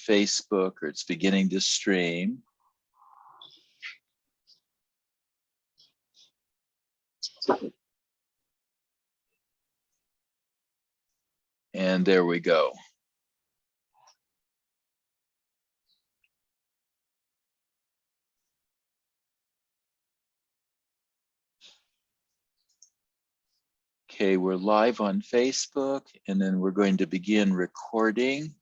Facebook or it's beginning to stream. And there we go. Okay, we're live on Facebook, and then we're going to begin recording.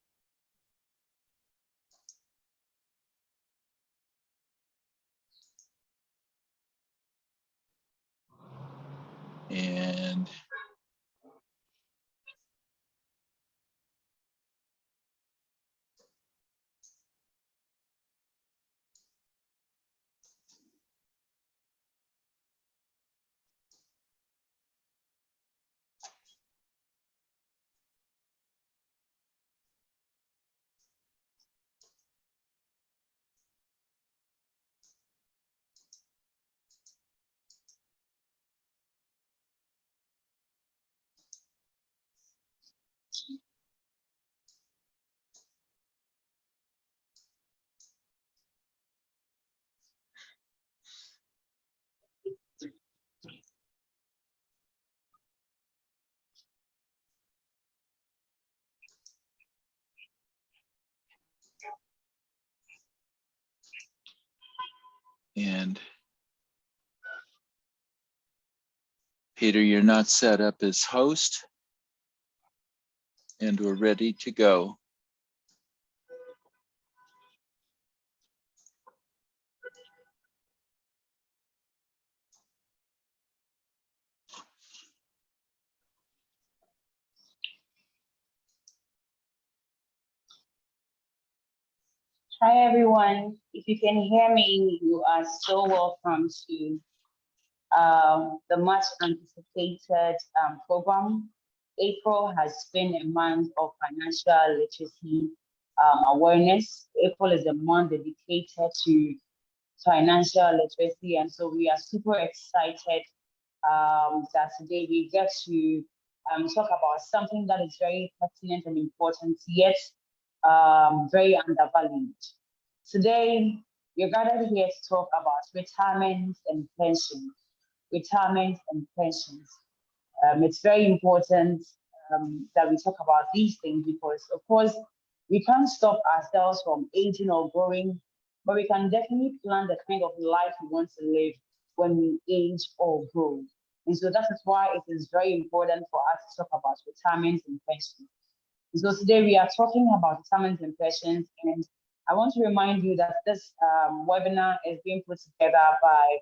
And Peter, you're not set up as host, and we're ready to go. Hi everyone, if you can hear me, you are so welcome to the much anticipated program. April has been a month of financial literacy awareness. April is a month dedicated to financial literacy, and so we are super excited that today we get to talk about something that is very pertinent and important, yet very undervalued. Today, we're gathered here to talk about retirement and pensions. Retirement and pensions. It's very important that we talk about these things because, of course, we can't stop ourselves from aging or growing, but we can definitely plan the kind of life we want to live when we age or grow. And so that is why it is very important for us to talk about retirement and pensions. And so today we are talking about retirement and pensions, and I want to remind you that this webinar is being put together by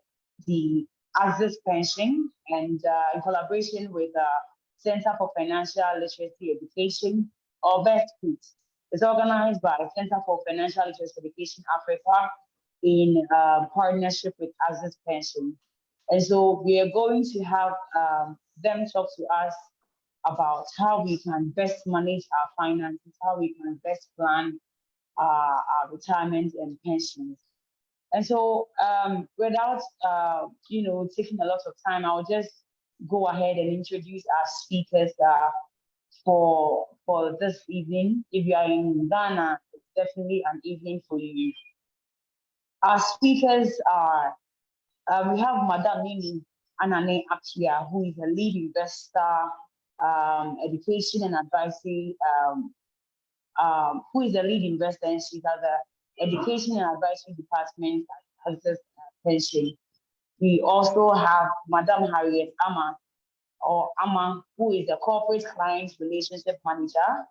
the Axis Pension and in collaboration with the Center for Financial Literacy Education, or BEST. It's organized by Center for Financial Literacy Education Africa in partnership with Axis Pension. And so we are going to have them talk to us about how we can best manage our finances, how we can best plan our retirement and pensions. And so without taking a lot of time, I'll just go ahead and introduce our speakers for this evening. If you are in Ghana, it's definitely an evening for you. Our speakers are, we have Madam Mimi Anane Akia, who is a lead investor, education and advisory, who is a lead investor, and she's at the Education and Advisory Department at Access Pension. We also have Madam Harriet Ama, or Ama, who is the Corporate Client Relationship Manager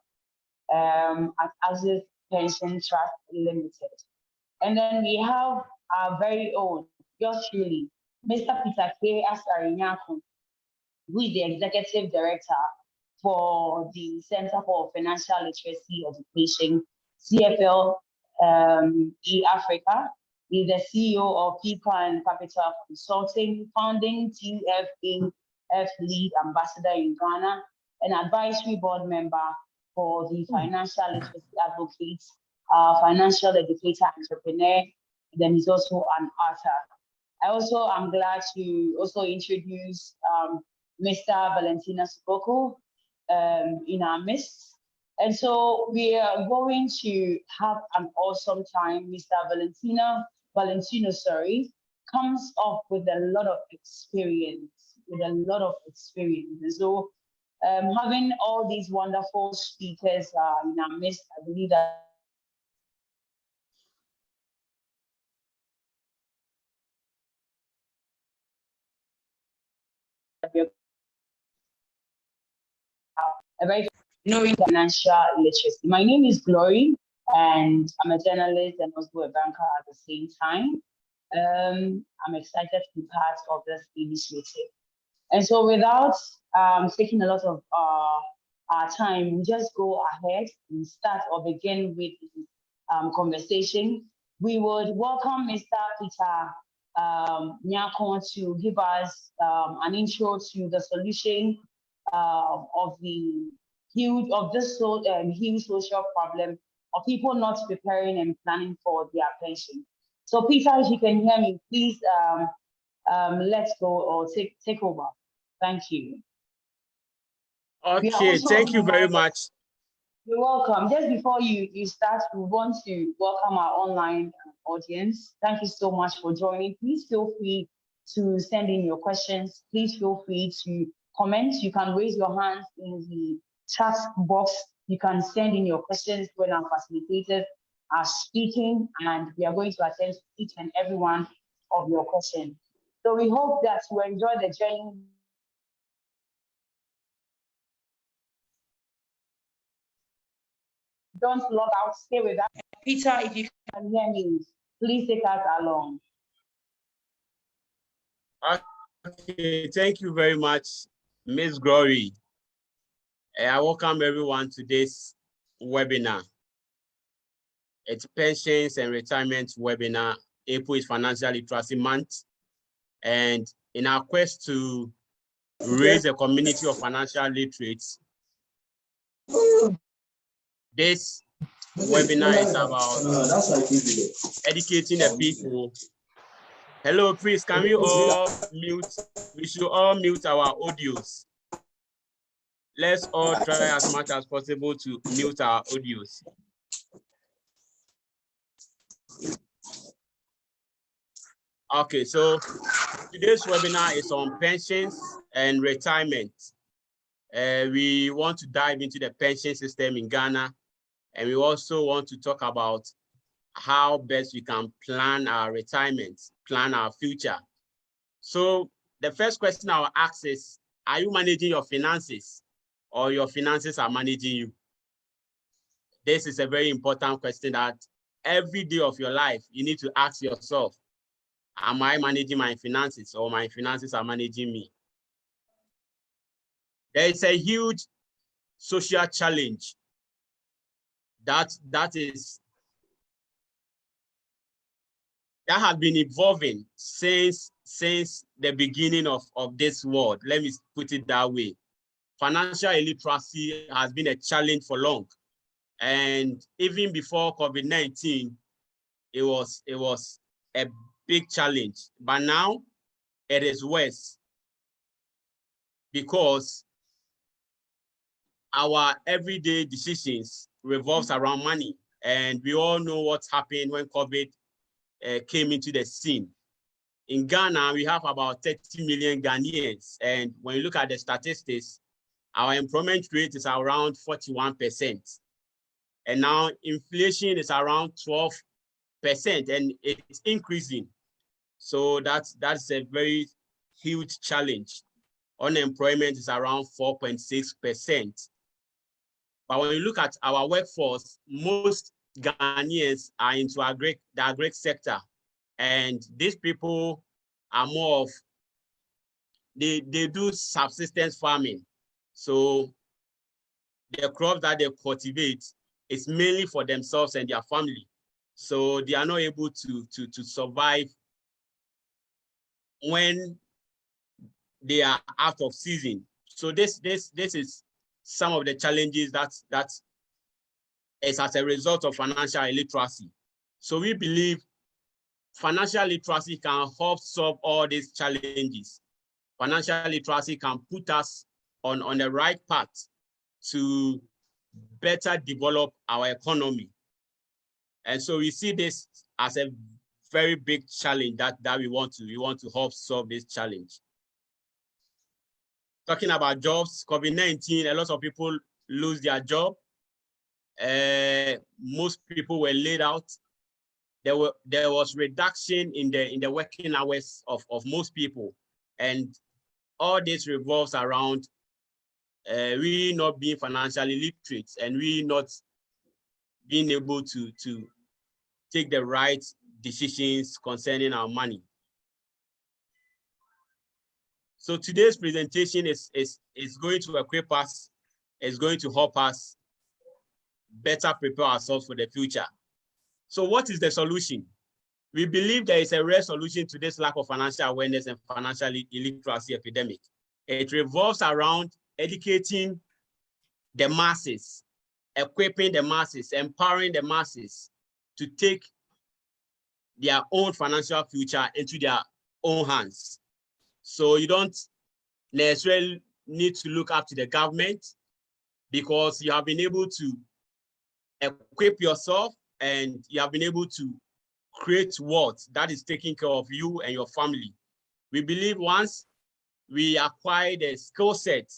at Access Pension Trust Limited. And then we have our very own, yours truly, Mr. Peter K. Asarinyako, who is the Executive Director for the Center for Financial Literacy Education, CFL Africa. He's the CEO of People and Capital Consulting, founding TFAF lead ambassador in Ghana, an advisory board member for the Financial Literacy Advocates, financial educator, entrepreneur, and then he's also an author. I also am glad to also introduce Mr. Valentina Siboko in our midst. And so we are going to have an awesome time. Mr. Valentino, comes up with a lot of experience, And so having all these wonderful speakers in our midst, I believe that we're a very knowing financial literacy. My name is Glory, and I'm a journalist and also a banker at the same time. I'm excited to be part of this initiative. And so without taking a lot of our time, we just go ahead and start or begin with the conversation. We would welcome Mr. Peter Nyako to give us an intro to the solution of the huge social problem of people not preparing and planning for their pension. So Peter, if you can hear me, please let's go or take over. Thank you. Okay, thank you very much. You're welcome. Just before you start, we want to welcome our online audience. Thank you so much for joining. Please feel free to send in your questions. Please feel free to comment. You can raise your hands in the chat box. You can send in your questions when our facilitators are speaking, and we are going to attend to each and every one of your questions. So we hope that you enjoy the journey. Don't log out, stay with us. Peter, if you can hear me, please take us along. Okay, thank you very much, Ms. Glory. I welcome everyone to this webinar. It's Pensions and Retirement webinar. April is Financial Literacy Month. And in our quest to raise a community of financial literates, this webinar is about educating the people. Hello, please, can we all mute? We should all mute our audios. Let's all try as much as possible to mute our audios. Okay, so today's webinar is on pensions and retirement. We want to dive into the pension system in Ghana, and we also want to talk about how best we can plan our retirement, plan our future. So the first question I will ask is, are you managing your finances or your finances are managing you? This is a very important question that every day of your life, you need to ask yourself, am I managing my finances or my finances are managing me? There is a huge social challenge that has been evolving since the beginning of this world. Let me put it that way. Financial illiteracy has been a challenge for long. And even before COVID-19, it was a big challenge. But now it is worse because our everyday decisions revolves around money. And we all know what happened when COVID came into the scene. In Ghana, we have about 30 million Ghanaians. And when you look at the statistics, our employment rate is around 41%. And now inflation is around 12%, and it's increasing. So that's a very huge challenge. Unemployment is around 4.6%. But when you look at our workforce, most Ghanaians are into the agri sector. And these people are more of, they do subsistence farming. So the crops that they cultivate is mainly for themselves and their family. So they are not able to survive when they are out of season. So this is some of the challenges that is as a result of financial illiteracy. So we believe financial literacy can help solve all these challenges. Financial literacy can put us on the right path to better develop our economy. And so we see this as a very big challenge that we want to help solve this challenge. Talking about jobs, COVID-19, a lot of people lose their job. Most people were laid out. There was reduction in the working hours of most people, and all this revolves around we not being financially literate and we not being able to take the right decisions concerning our money. So today's presentation is going to equip us, is going to help us better prepare ourselves for the future. So what is the solution? We believe there is a real solution to this lack of financial awareness and financial illiteracy epidemic. It revolves around educating the masses, equipping the masses, empowering the masses to take their own financial future into their own hands. So you don't necessarily need to look up to the government, because you have been able to equip yourself and you have been able to create wealth that is taking care of you and your family. We believe once we acquire the skill set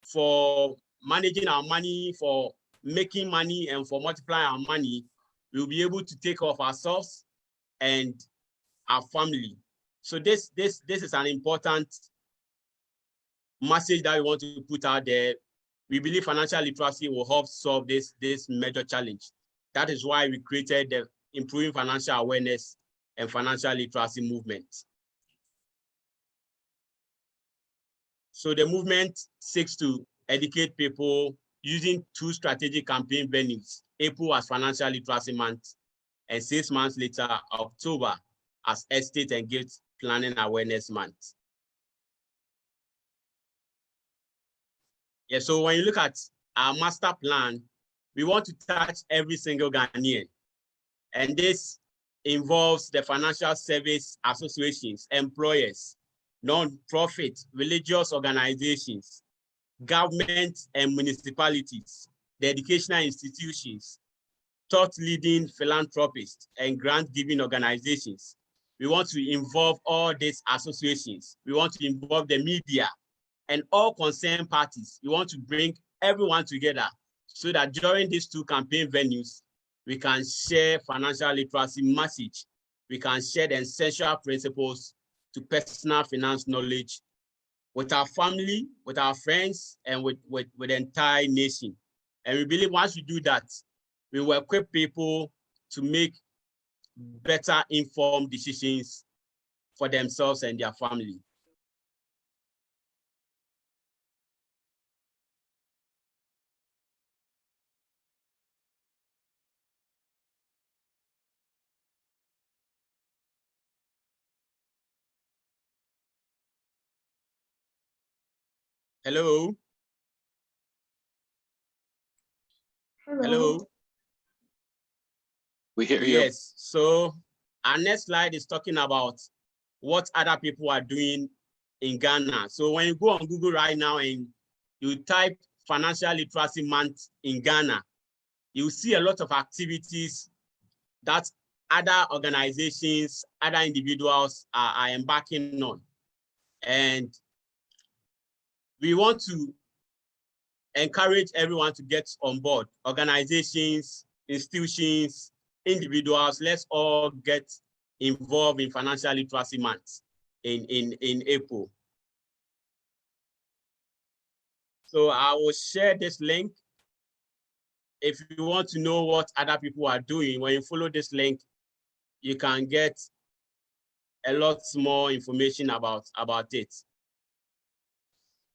for managing our money, for making money, and for multiplying our money, we'll be able to take care of ourselves and our family. So this is an important message that we want to put out there. We believe financial literacy will help solve this major challenge. That is why we created the Improving Financial Awareness and Financial Literacy movement. So the movement seeks to educate people using 2 strategic campaign venues: April as Financial Literacy Month, and 6 months later, October, as Estate and Gift Planning Awareness Month. Yeah, so when you look at our master plan, we want to touch every single Ghanaian. And this involves the financial service associations, employers, non-profit, religious organizations, government and municipalities, the educational institutions, thought-leading philanthropists, and grant-giving organizations. We want to involve all these associations. We want to involve the media and all concerned parties. We want to bring everyone together so that during these 2 campaign venues, we can share financial literacy message. We can share the essential principles to personal finance knowledge with our family, with our friends, and with the entire nation. And we believe once we do that, we will equip people to make better informed decisions for themselves and their family. Hello? Hello? We hear you. Yes, so our next slide is talking about what other people are doing in Ghana. So when you go on Google right now and you type Financial Literacy Month in Ghana, you see a lot of activities that other organizations, other individuals are embarking on. And we want to encourage everyone to get on board. Organizations, institutions, individuals, let's all get involved in Financial Literacy Month in April. So I will share this link. If you want to know what other people are doing, when you follow this link, you can get a lot more information about it.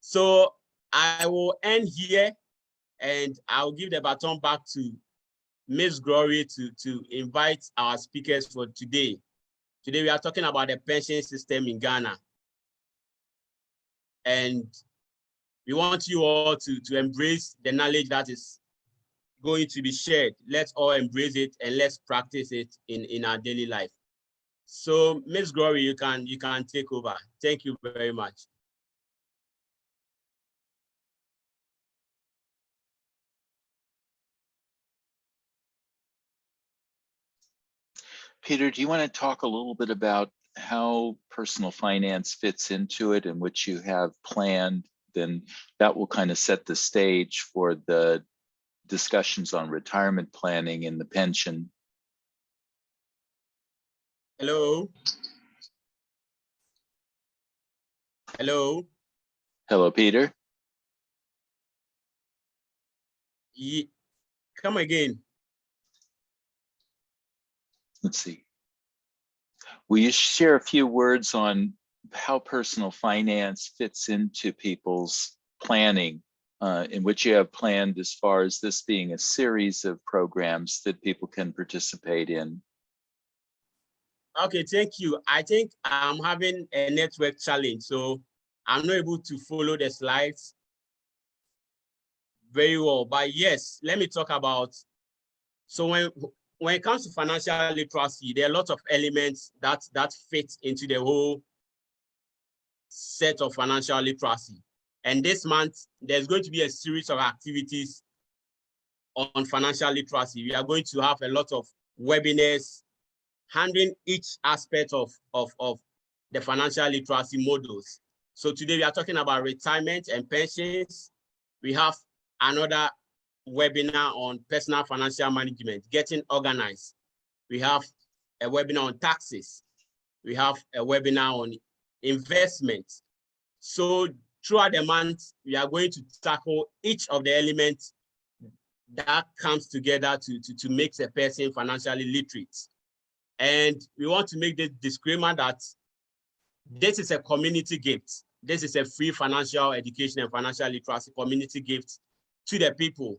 So I will end here and I'll give the baton back to Ms. Glory to invite our speakers for today. Today we are talking about the pension system in Ghana. And we want you all to embrace the knowledge that is going to be shared. Let's all embrace it and let's practice it in our daily life. So Ms. Glory, you can take over. Thank you very much. Peter, do you want to talk a little bit about how personal finance fits into it and what you have planned? Then that will kind of set the stage for the discussions on retirement planning and the pension. Hello. Hello. Hello, Peter. Come again. Let's see. Will you share a few words on how personal finance fits into people's planning, in which you have planned as far as this being a series of programs that people can participate in? Okay, thank you. I think I'm having a network challenge, so I'm not able to follow the slides very well. But yes, let me talk about, so when it comes to financial literacy, there are a lot of elements that fit into the whole set of financial literacy. And this month, there's going to be a series of activities on financial literacy. We are going to have a lot of webinars handling each aspect of the financial literacy models. So today we are talking about retirement and pensions. We have another webinar on personal financial management, getting organized. We have a webinar on taxes. We have a webinar on investments. So throughout the month, we are going to tackle each of the elements that comes together to make a person financially literate. And we want to make the disclaimer that this is a community gift. This is a free financial education and financial literacy community gift to the people.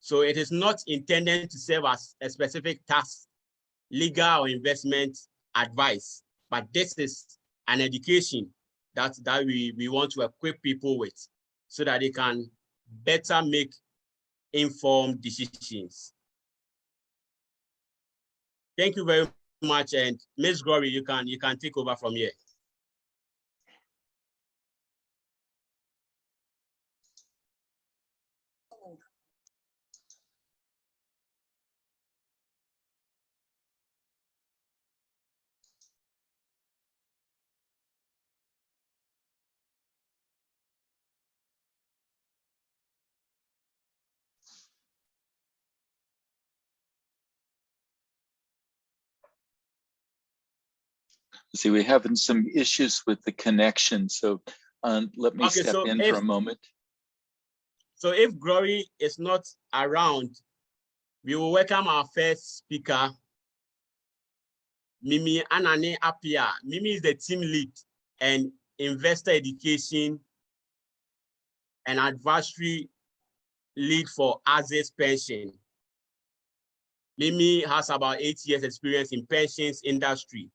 So it is not intended to serve as a specific tax, legal or investment advice, but this is an education that we want to equip people with so that they can better make informed decisions. Thank you very much, and Ms. Glory, you can take over from here. See, we're having some issues with the connection, so let me step in for a moment. So if Glory is not around, we will welcome our first speaker, Mimi Anane Apia. Mimi is the team lead and investor education and advisory lead for Access Pension. Mimi has about 8 years experience in pensions industry.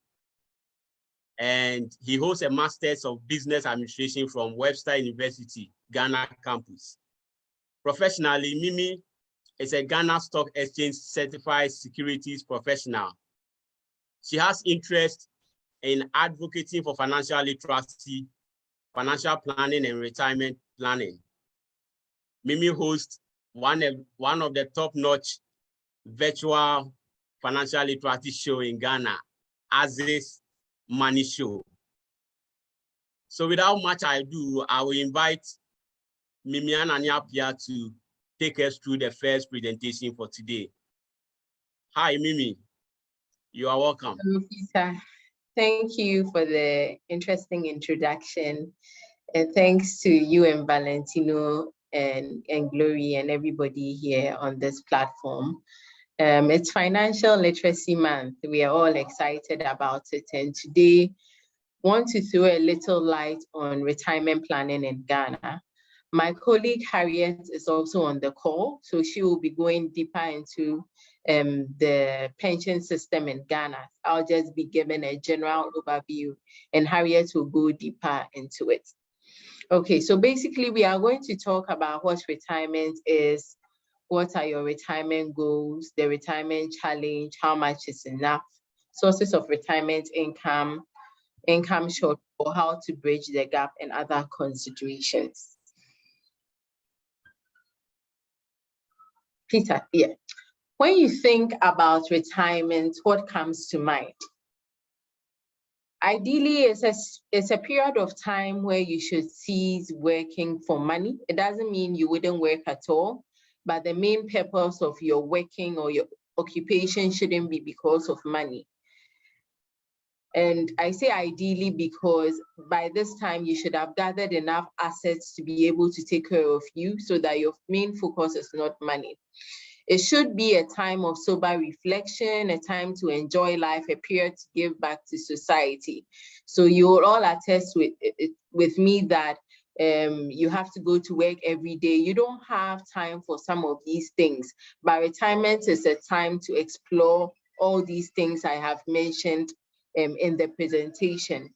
And he holds a Master's of Business Administration from Webster University, Ghana campus. Professionally, Mimi is a Ghana Stock Exchange certified securities professional. She has interest in advocating for financial literacy, financial planning, and retirement planning. Mimi hosts one of the top-notch virtual financial literacy show in Ghana, Access Money Show. So without much ado, I will invite Mimi Anane Apia to take us through the first presentation for today. Hi, Mimi. You are welcome. Hello, Peter. Thank you for the interesting introduction. And thanks to you and Valentino and Glory and everybody here on this platform. It's Financial Literacy Month. We are all excited about it. And today, want to throw a little light on retirement planning in Ghana. My colleague Harriet is also on the call, so she will be going deeper into the pension system in Ghana. I'll just be giving a general overview and Harriet will go deeper into it. Okay, so basically we are going to talk about what retirement is, what are your retirement goals, the retirement challenge, how much is enough, sources of retirement income, income shortfall, how to bridge the gap, and other considerations. Peter, yeah. When you think about retirement, what comes to mind? Ideally, it's a period of time where you should cease working for money. It doesn't mean you wouldn't work at all, but the main purpose of your working or your occupation shouldn't be because of money. And I say ideally because by this time you should have gathered enough assets to be able to take care of you so that your main focus is not money. It should be a time of sober reflection, a time to enjoy life, a period to give back to society. So you will all attest with me that you have to go to work every day. You don't have time for some of these things, but retirement is a time to explore all these things I have mentioned in the presentation.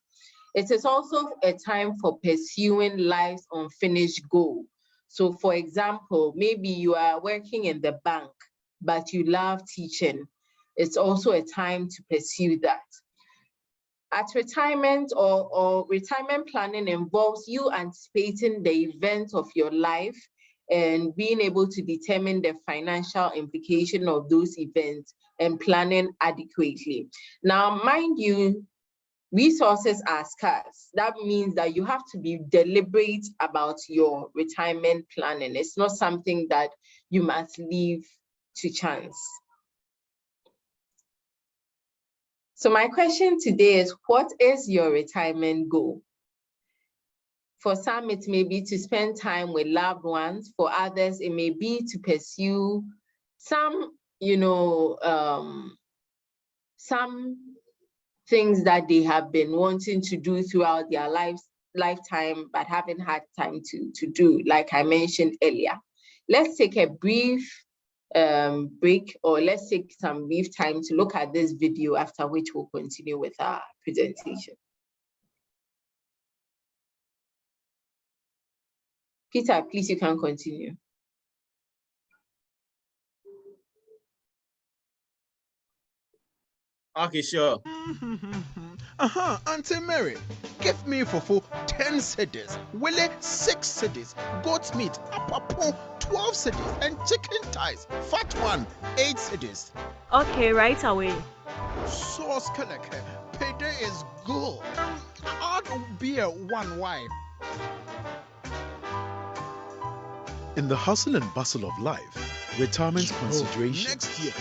It is also a time for pursuing life's unfinished goal. So for example, maybe you are working in the bank, but you love teaching. It's also a time to pursue that. At retirement or retirement planning involves you anticipating the events of your life and being able to determine the financial implication of those events and planning adequately. Now, mind you, resources are scarce. That means that you have to be deliberate about your retirement planning. It's not something that you must leave to chance. So my question today is, what is your retirement goal? For some, it may be to spend time with loved ones. For others, it may be to pursue some, some things that they have been wanting to do throughout their lifetime, but haven't had time to do, like I mentioned earlier. Let's take a brief break, or let's take some brief time to look at this video, after which we'll continue with our presentation. Peter, please, you can continue. Okay, sure. Auntie Mary, give me fufu 10 cedis, Willie 6 cedis, goat meat, apapo 12 cedis, and chicken thighs, fat one 8 cedis. Okay, right away. Sauce keleke, payday is good. Add beer 1 wine. In the hustle and bustle of life, retirement considerations Next year.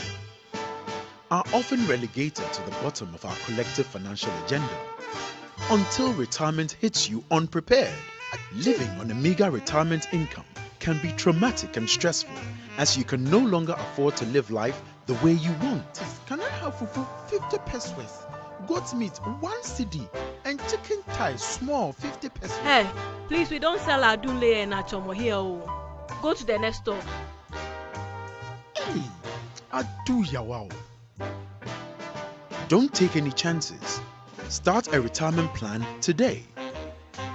are often relegated to the bottom of our collective financial agenda until retirement hits you unprepared. Living on a meager retirement income can be traumatic and stressful, as you can no longer afford to live life the way you want. Can I have fufu 50 pesos, goat meat 1 cedi, and chicken thighs small 50 pesos? Hey, please, we don't sell adunle and achomo here. Oh. Go to the next store. Hey, adu yawa. Don't take any chances. Start a retirement plan today.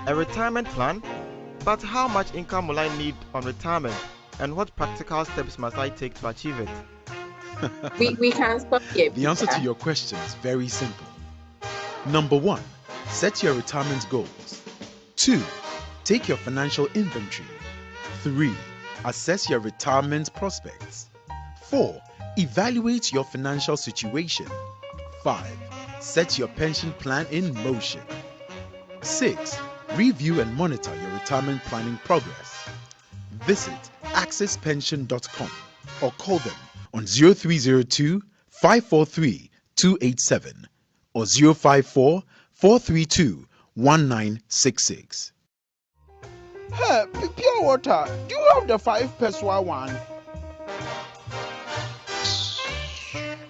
A retirement plan? But how much income will I need on retirement? And what practical steps must I take to achieve it? We can stop here. The answer to Peter. your question is very simple. Number 1, set your retirement goals. 2, take your financial inventory. 3, assess your retirement prospects. 4, evaluate your financial situation. 5, set your pension plan in motion. 6, review and monitor your retirement planning progress. Visit accesspension.com or call them on 0302 543 287 or 054 432 1966. Hey, pure water, do you have the 5 peso one?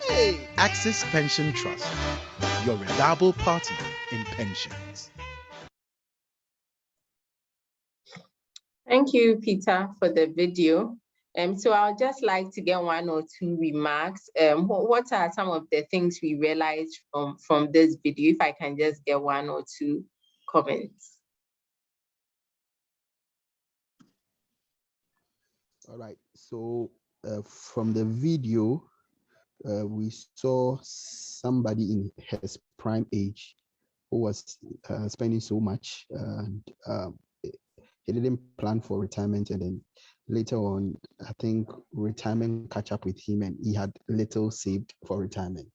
Hey, Access Pension Trust, your reliable partner in pensions. Thank you, Peter, for the video. So I'll just like to get 1 or 2 remarks. What are some of the things we realized from this video? If I can just get 1 or 2 comments. All right, so from the video, we saw somebody in his prime age who was spending so much, and he didn't plan for retirement, and then later on, I think retirement catch up with him and he had little saved for retirement.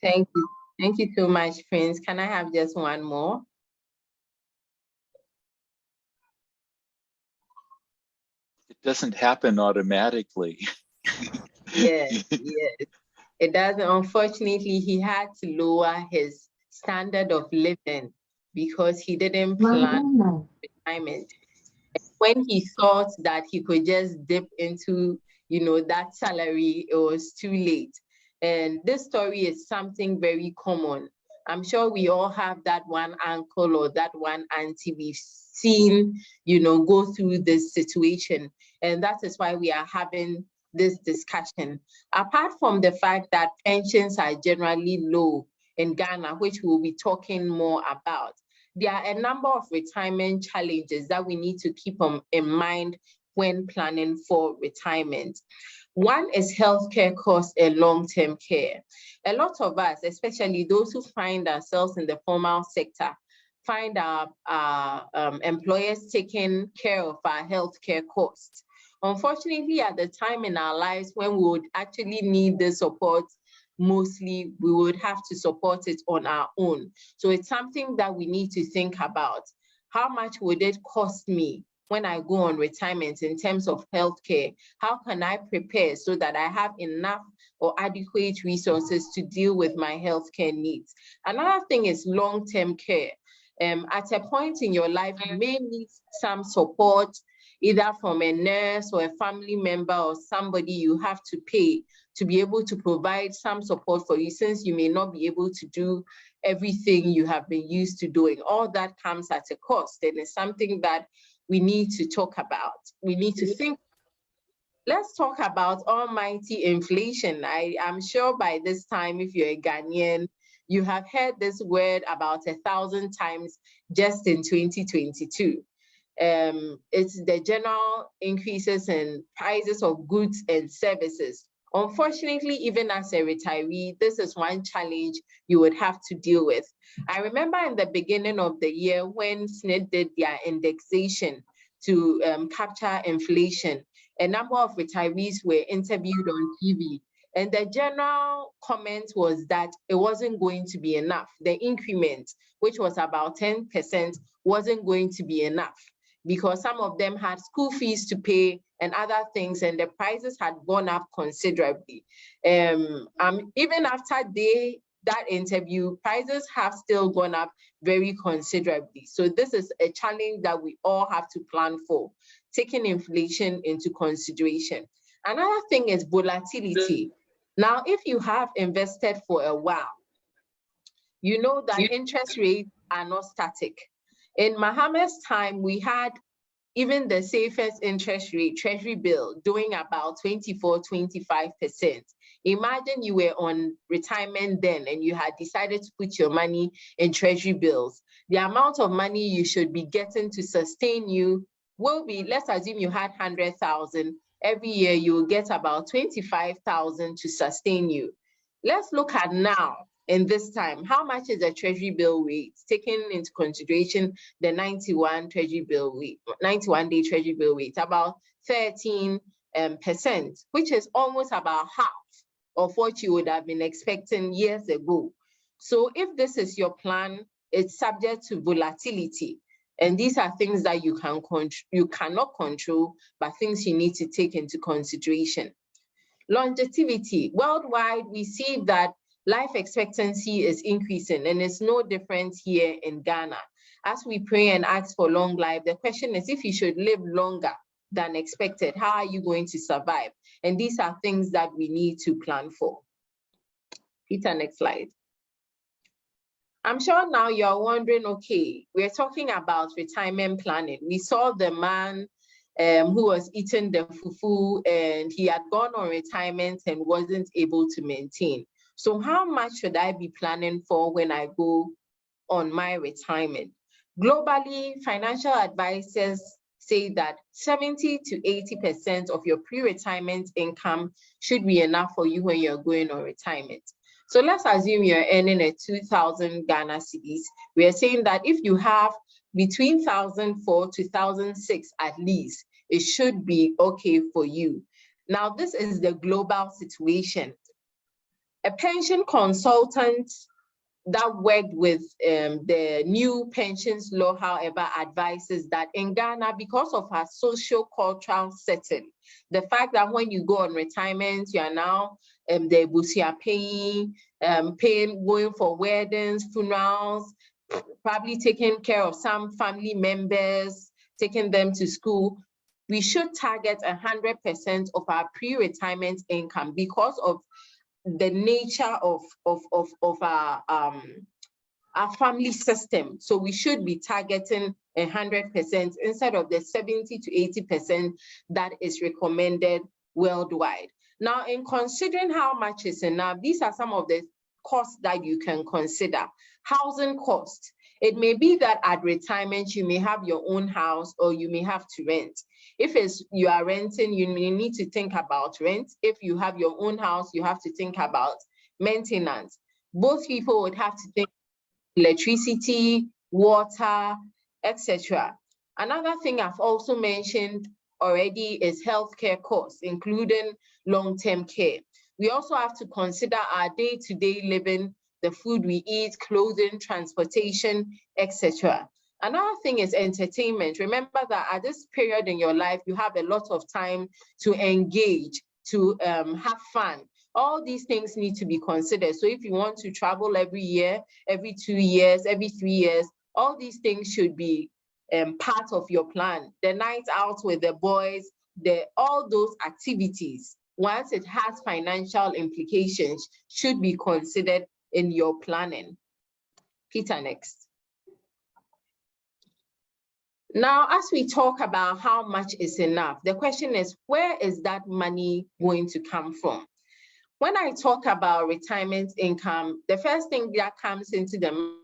Thank you. Thank you so much, Prince. Can I have just one more? It doesn't happen automatically. Yes, yes. It doesn't. Unfortunately, he had to lower his standard of living because he didn't plan retirement. When he thought that he could just dip into, that salary, it was too late. And this story is something very common. I'm sure we all have that one uncle or that one auntie we've seen, go through this situation. And that is why we are having this discussion. Apart from the fact that pensions are generally low in Ghana, which we'll be talking more about, there are a number of retirement challenges that we need to keep in mind when planning for retirement. One is healthcare costs and long-term care. A lot of us, especially those who find ourselves in the formal sector, find our employers taking care of our healthcare costs. Unfortunately, at the time in our lives when we would actually need the support, mostly we would have to support it on our own. So it's something that we need to think about. How much would it cost me when I go on retirement in terms of healthcare? How can I prepare so that I have enough or adequate resources to deal with my healthcare needs? Another thing is long-term care. At a point in your life, you may need some support, either from a nurse or a family member or somebody you have to pay to be able to provide some support for you, since you may not be able to do everything you have been used to doing. All that comes at a cost, and it's something that we need to talk about. We need to think. Let's talk about almighty inflation. I'm sure by this time, if you're a Ghanaian, you have heard this word about 1,000 times just in 2022. It's the general increases in prices of goods and services. Unfortunately, even as a retiree, this is one challenge you would have to deal with. I remember in the beginning of the year when SNIT did their indexation to capture inflation, a number of retirees were interviewed on TV. And the general comment was that it wasn't going to be enough. The increment, which was about 10%, wasn't going to be enough, because some of them had school fees to pay and other things, and the prices had gone up considerably. Even after that interview, prices have still gone up very considerably. So this is a challenge that we all have to plan for, taking inflation into consideration. Another thing is volatility. Now, if you have invested for a while, you know that interest rates are not static. In Mohammed's time, we had even the safest interest rate, Treasury bill, doing about 24, 25%. Imagine you were on retirement then and you had decided to put your money in Treasury bills. The amount of money you should be getting to sustain you will be, let's assume you had 100,000. Every year you will get about 25,000 to sustain you. Let's look at now. In this time, how much is the Treasury bill rate, taking into consideration the 91 Treasury bill rate, 91-day Treasury bill rate, about 13%, which is almost about half of what you would have been expecting years ago. So if this is your plan, it's subject to volatility. And these are things that you cannot control, but things you need to take into consideration. Longevity. Worldwide, we see that life expectancy is increasing, and it's no different here in Ghana. As we pray and ask for long life, the question is, if you should live longer than expected, how are you going to survive? And these are things that we need to plan for. Peter, next slide. I'm sure now you're wondering, okay, we're talking about retirement planning. We saw the man who was eating the fufu, and he had gone on retirement and wasn't able to maintain. So how much should I be planning for when I go on my retirement? Globally, financial advisors say that 70 to 80% of your pre-retirement income should be enough for you when you're going on retirement. So let's assume you're earning a 2,000 Ghana cedis. We are saying that if you have between 1,004 to 1,006 at least, it should be okay for you. Now, this is the global situation. A pension consultant that worked with the new pensions law, however, advises that in Ghana, because of our socio-cultural setting, the fact that when you go on retirement, you are now the busia paying, going for weddings, funerals, probably taking care of some family members, taking them to school. We should target 100% of our pre-retirement income because of the nature of our family system. So we should be targeting 100% instead of the 70 to 80% that is recommended worldwide. Now, in considering how much is enough, these are some of the costs that you can consider. Housing costs. It may be that at retirement, you may have your own house or you may have to rent. If you are renting, you may need to think about rent. If you have your own house, you have to think about maintenance. Both people would have to think electricity, water, etc. Another thing I've also mentioned already is healthcare costs, including long-term care. We also have to consider our day-to-day living, the food we eat, clothing, transportation, etc. Another thing is entertainment. Remember that at this period in your life, you have a lot of time to engage, to have fun. All these things need to be considered. So if you want to travel every year, every 2 years, every 3 years, all these things should be part of your plan. The night out with the boys, all those activities, once it has financial implications, should be considered in your planning. Peter, next. Now, as we talk about how much is enough, the question is, where is that money going to come from? When I talk about retirement income, the first thing that comes into the mind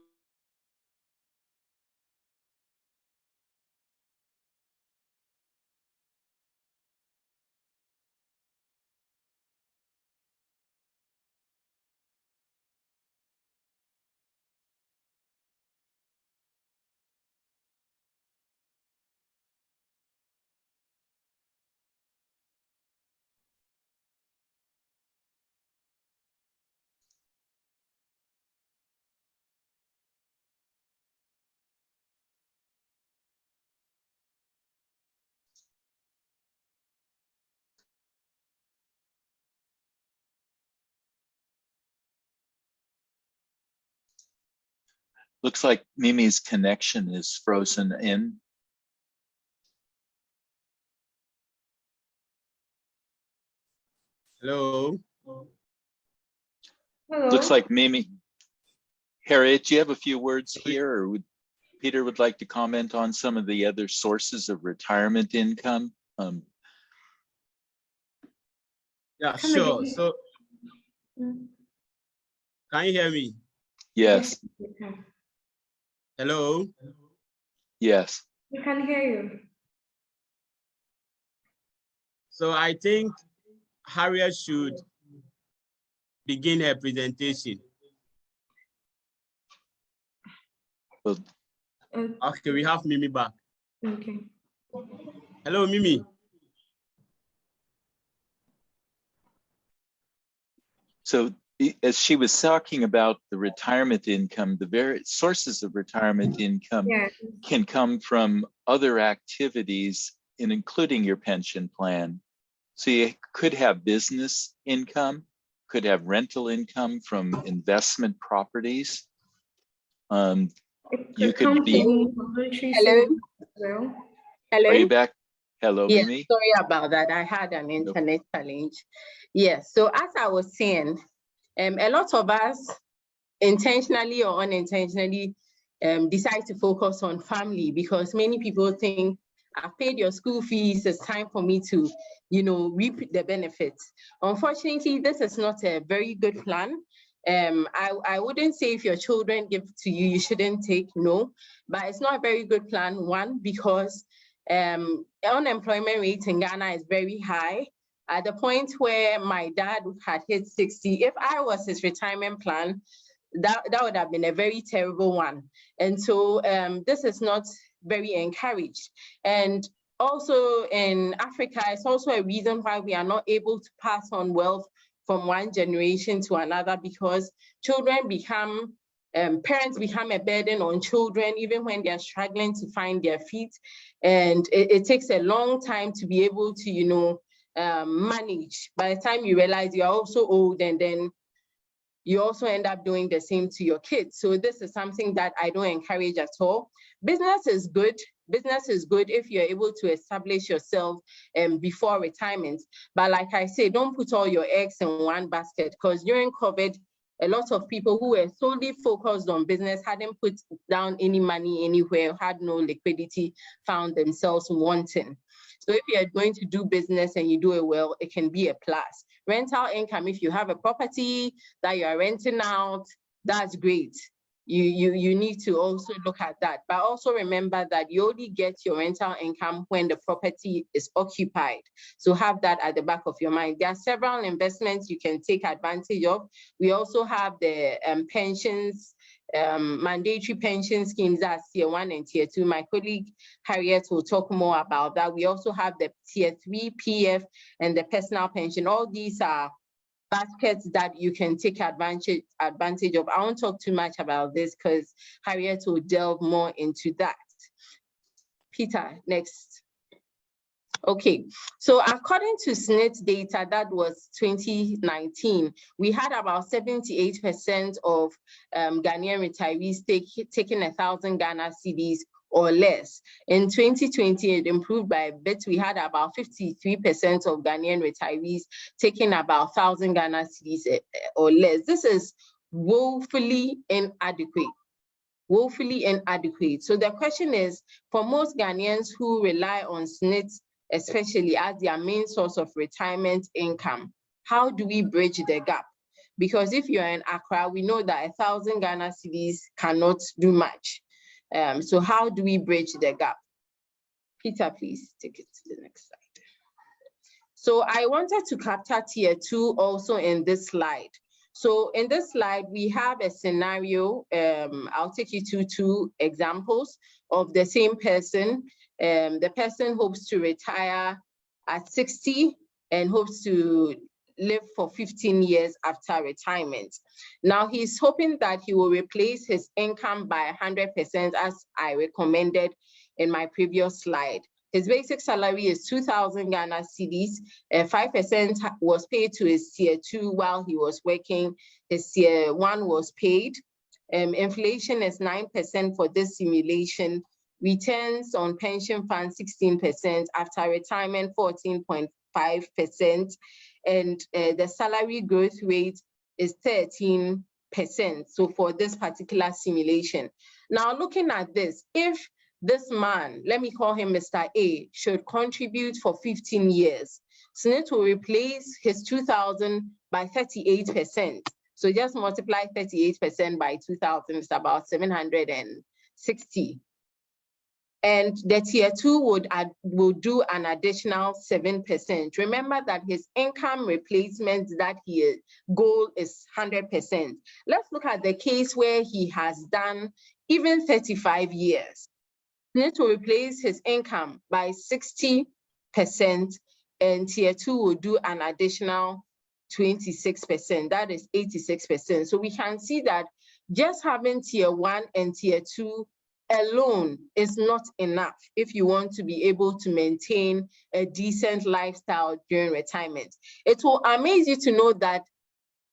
Looks like Mimi's connection is frozen in. Hello. Hello. Looks like Mimi. Harriet, do you have a few words here, or Peter would like to comment on some of the other sources of retirement income? Yeah, sure. So, can you hear me? Yes. Hello. Yes. We can hear you. So I think Harriet should begin her presentation. Well, Okay, we have Mimi back. Okay. Hello, Mimi. so as she was talking about the retirement income, the various sources of retirement income Yes. can come from other activities, including your pension plan. So you could have business income, could have rental income from investment properties. You could be. Hello? Well. Hello? Are you back? Hello, Yes, Mimi? sorry about that. I had an internet challenge. Yes, so as I was saying, a lot of us intentionally or unintentionally decide to focus on family because many people think I've paid your school fees, it's time for me to, reap the benefits. Unfortunately, this is not a very good plan. I wouldn't say if your children give to you, you shouldn't take, no, but it's not a very good plan. One, because unemployment rate in Ghana is very high. At the point where my dad had hit 60, if I was his retirement plan, that would have been a very terrible one. And so this is not very encouraged. And Also in Africa, it's also a reason why we are not able to pass on wealth from one generation to another, because children become, parents become a burden on children even when they are struggling to find their feet. And it takes a long time to be able to, you know, manage. By the time you realize you're also old, and then you also end up doing the same to your kids. So this is something that I don't encourage at all. Business is good. Business is good if you're able to establish yourself before retirement. But like I say, don't put all your eggs in one basket, because during COVID, a lot of people who were solely focused on business, hadn't put down any money anywhere, had no liquidity, found themselves wanting. So if you're going to do business and you do it well, it can be a plus. Rental income, if you have a property that you are renting out, that's great. You need to also look at that. But also remember that you only get your rental income when the property is occupied. So have that at the back of your mind. There are several investments you can take advantage of. We also have the pensions, mandatory pension schemes, that's tier 1 and tier 2. My colleague Harriet will talk more about that. We also have the tier 3 PF and the personal pension. All these are baskets that you can take advantage of. I won't talk too much about this because Harriet will delve more into that. Peter, next. Okay, so according to SSNIT data, that was 2019, we had about 78% of Ghanaian retirees taking 1,000 Ghana cedis or less. In 2020, it improved by a bit. We had about 53% of Ghanaian retirees taking about 1,000 Ghana cedis or less. This is woefully inadequate. Woefully inadequate. So the question is, for most Ghanaians who rely on SSNIT, especially as their main source of retirement income, how do we bridge the gap? Because if you're in Accra, we know that 1,000 Ghana cedis cannot do much. So how do we bridge the gap? Peter, please take it to the next slide. So I wanted to capture tier 2 also in this slide. So in this slide, we have a scenario. I'll take you to 2 examples of the same person. The person hopes to retire at 60 and hopes to live for 15 years after retirement. Now he's hoping that he will replace his income by 100%, as I recommended in my previous slide. His basic salary is 2,000 Ghana cedis. 5% was paid to his tier 2 while he was working. His tier 1 was paid. Inflation is 9% for this simulation. Returns on pension fund 16%, after retirement 14.5%, and the salary growth rate is 13%. So for this particular simulation. Now looking at this, if this man, let me call him Mr. A, should contribute for 15 years, SSNIT will replace his 2,000 by 38%. So just multiply 38% by 2,000, it's about 760. And the tier 2 would do an additional 7%. Remember that his income replacement goal is 100%. Let's look at the case where he has done even 35 years. SSNIT will replace his income by 60%, and tier 2 will do an additional 26%. That is 86%. So we can see that just having tier 1 and tier 2 alone is not enough if you want to be able to maintain a decent lifestyle during retirement. It will amaze you to know that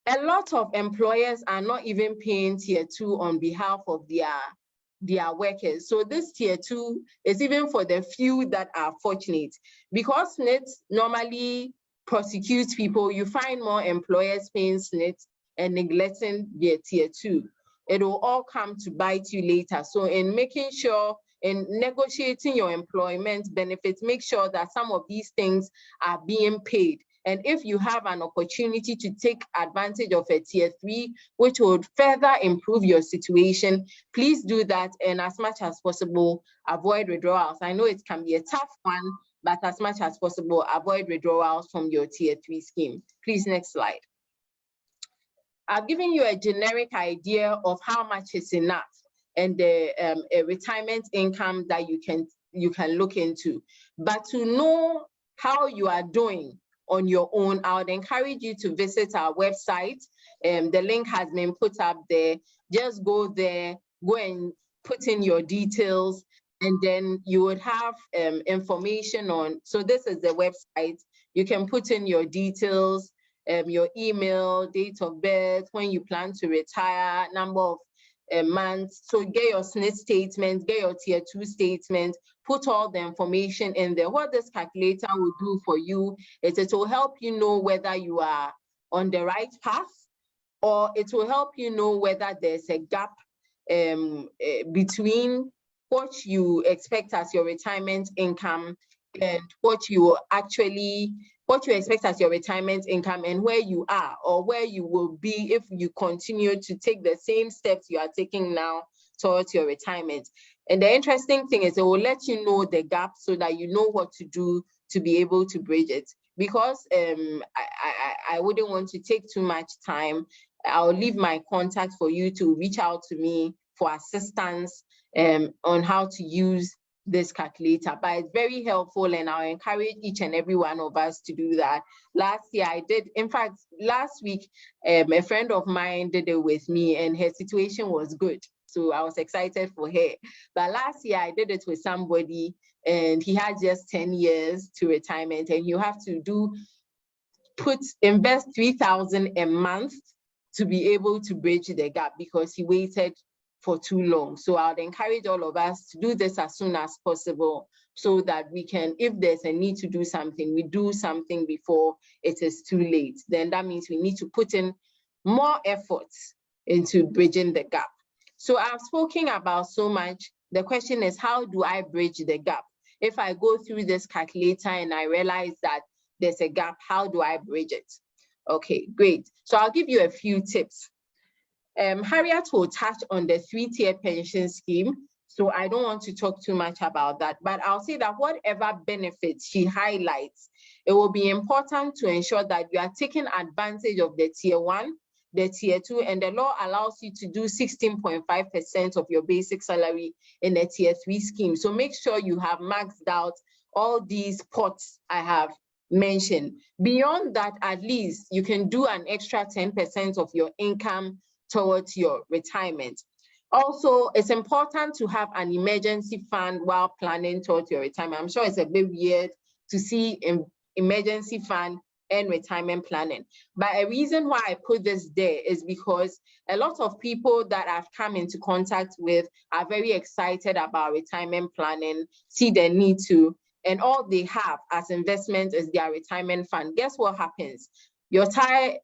a lot of employers are not even paying tier 2 on behalf of their workers. So this tier 2 is even for the few that are fortunate. Because SSNIT normally prosecutes people, you find more employers paying SSNIT and neglecting their tier 2. It will all come to bite you later. So in making sure, in negotiating your employment benefits, make sure that some of these things are being paid. And if you have an opportunity to take advantage of a tier 3, which would further improve your situation, please do that. And as much as possible, avoid withdrawals. I know it can be a tough one, but as much as possible, avoid withdrawals from your tier 3 scheme. Please, next slide. I've given you a generic idea of how much is enough and the retirement income that you you can look into. But to know how you are doing on your own, I would encourage you to visit our website. The link has been put up there. Just go there, go and put in your details, and then you would have information on. So this is the website. You can put in your details, your email, date of birth, when you plan to retire, number of months. So get your SNP statement, get your tier 2 statement, put all the information in there. What this calculator will do for you is it will help you know whether you are on the right path, or it will help you know whether there's a gap between what you expect as your retirement income and what you expect as your retirement income, and where you are or where you will be if you continue to take the same steps you are taking now towards your retirement. And the interesting thing is it will let you know the gap so that you know what to do to be able to bridge it. Because I wouldn't want to take too much time, I'll leave my contact for you to reach out to me for assistance on how to use this calculator. But it's very helpful, and I'll encourage each and every one of us to do that. Last year I did, in fact, last week, a friend of mine did it with me, and her situation was good. So I was excited for her. But last year I did it with somebody, and he had just 10 years to retirement, and you have to invest 3,000 a month to be able to bridge the gap, because he waited for too long. So I would encourage all of us to do this as soon as possible, so that we can, if there's a need to do something, we do something before it is too late. Then that means we need to put in more efforts into bridging the gap. So I've spoken about so much. The question is, how do I bridge the gap? If I go through this calculator and I realize that there's a gap, how do I bridge it? Okay, great. So I'll give you a few tips. Harriet will touch on the 3-tier pension scheme, so I don't want to talk too much about that, but I'll say that whatever benefits she highlights, it will be important to ensure that you are taking advantage of the tier 1, the tier 2, and the law allows you to do 16.5% of your basic salary in a tier 3 scheme. So make sure you have maxed out all these pots I have mentioned. Beyond that, at least you can do an extra 10% of your income towards your retirement. Also, it's important to have an emergency fund while planning towards your retirement. I'm sure it's a bit weird to see an emergency fund and retirement planning, but a reason why I put this there is because a lot of people that I've come into contact with are very excited about retirement planning, see the need to, and all they have as investment is their retirement fund. Guess what happens? Your tire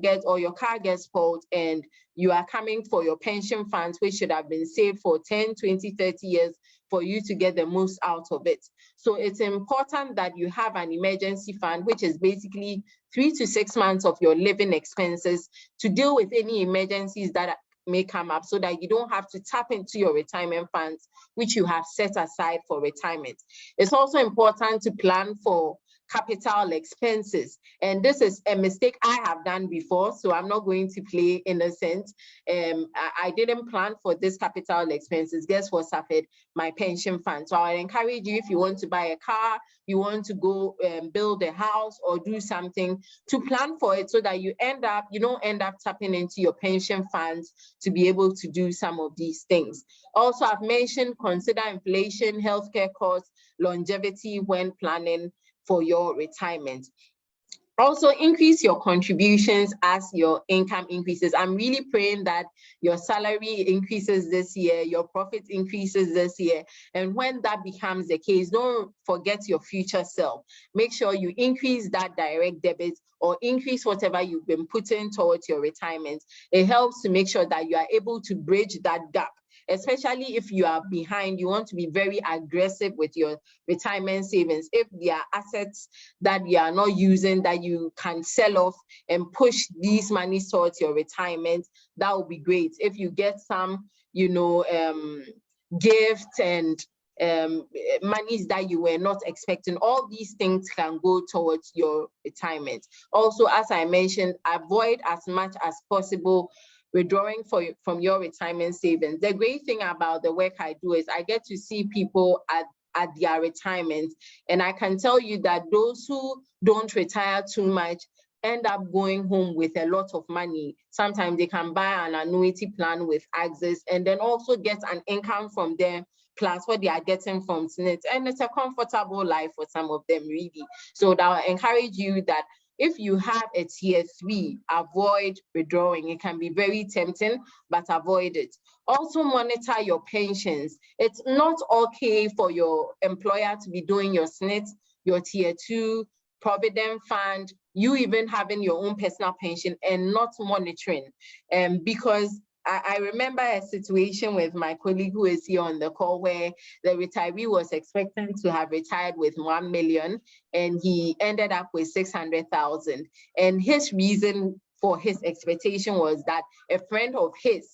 gets, or your car gets spoiled, and you are coming for your pension funds, which should have been saved for 10, 20, 30 years for you to get the most out of it. So it's important that you have an emergency fund, which is basically 3 to 6 months of your living expenses to deal with any emergencies that may come up, so that you don't have to tap into your retirement funds, which you have set aside for retirement. It's also important to plan for capital expenses, and this is a mistake I have done before, so I'm not going to play innocent. I didn't plan for this capital expenses. Guess what suffered? My pension fund. So I encourage you, if you want to buy a car, you want to go build a house or do something, to plan for it so that you don't end up tapping into your pension funds to be able to do some of these things. Also, I've mentioned consider inflation, healthcare costs, longevity when planning for your retirement. Also, increase your contributions as your income increases. I'm really praying that your salary increases this year, your profit increases this year. And when that becomes the case, don't forget your future self. Make sure you increase that direct debit or increase whatever you've been putting towards your retirement. It helps to make sure that you are able to bridge that gap. Especially if you are behind, you want to be very aggressive with your retirement savings. If there are assets that you are not using that you can sell off and push these monies towards your retirement, that would be great. If you get some, gifts and monies that you were not expecting, all these things can go towards your retirement. Also, as I mentioned, avoid as much as possible withdrawing from your retirement savings. The great thing about the work I do is I get to see people at at their retirement. And I can tell you that those who don't retire too much end up going home with a lot of money. Sometimes they can buy an annuity plan with Axis and then also get an income from them, plus what they are getting from SNIT. And it's a comfortable life for some of them, really. So that I encourage you that if you have a tier 3, avoid withdrawing. It can be very tempting, but avoid it. Also monitor your pensions. It's not okay for your employer to be doing your SNIT, your tier 2, provident fund, you even having your own personal pension and not monitoring. Because I remember a situation with my colleague who is here on the call where the retiree was expecting to have retired with 1 million and he ended up with 600,000. And his reason for his expectation was that a friend of his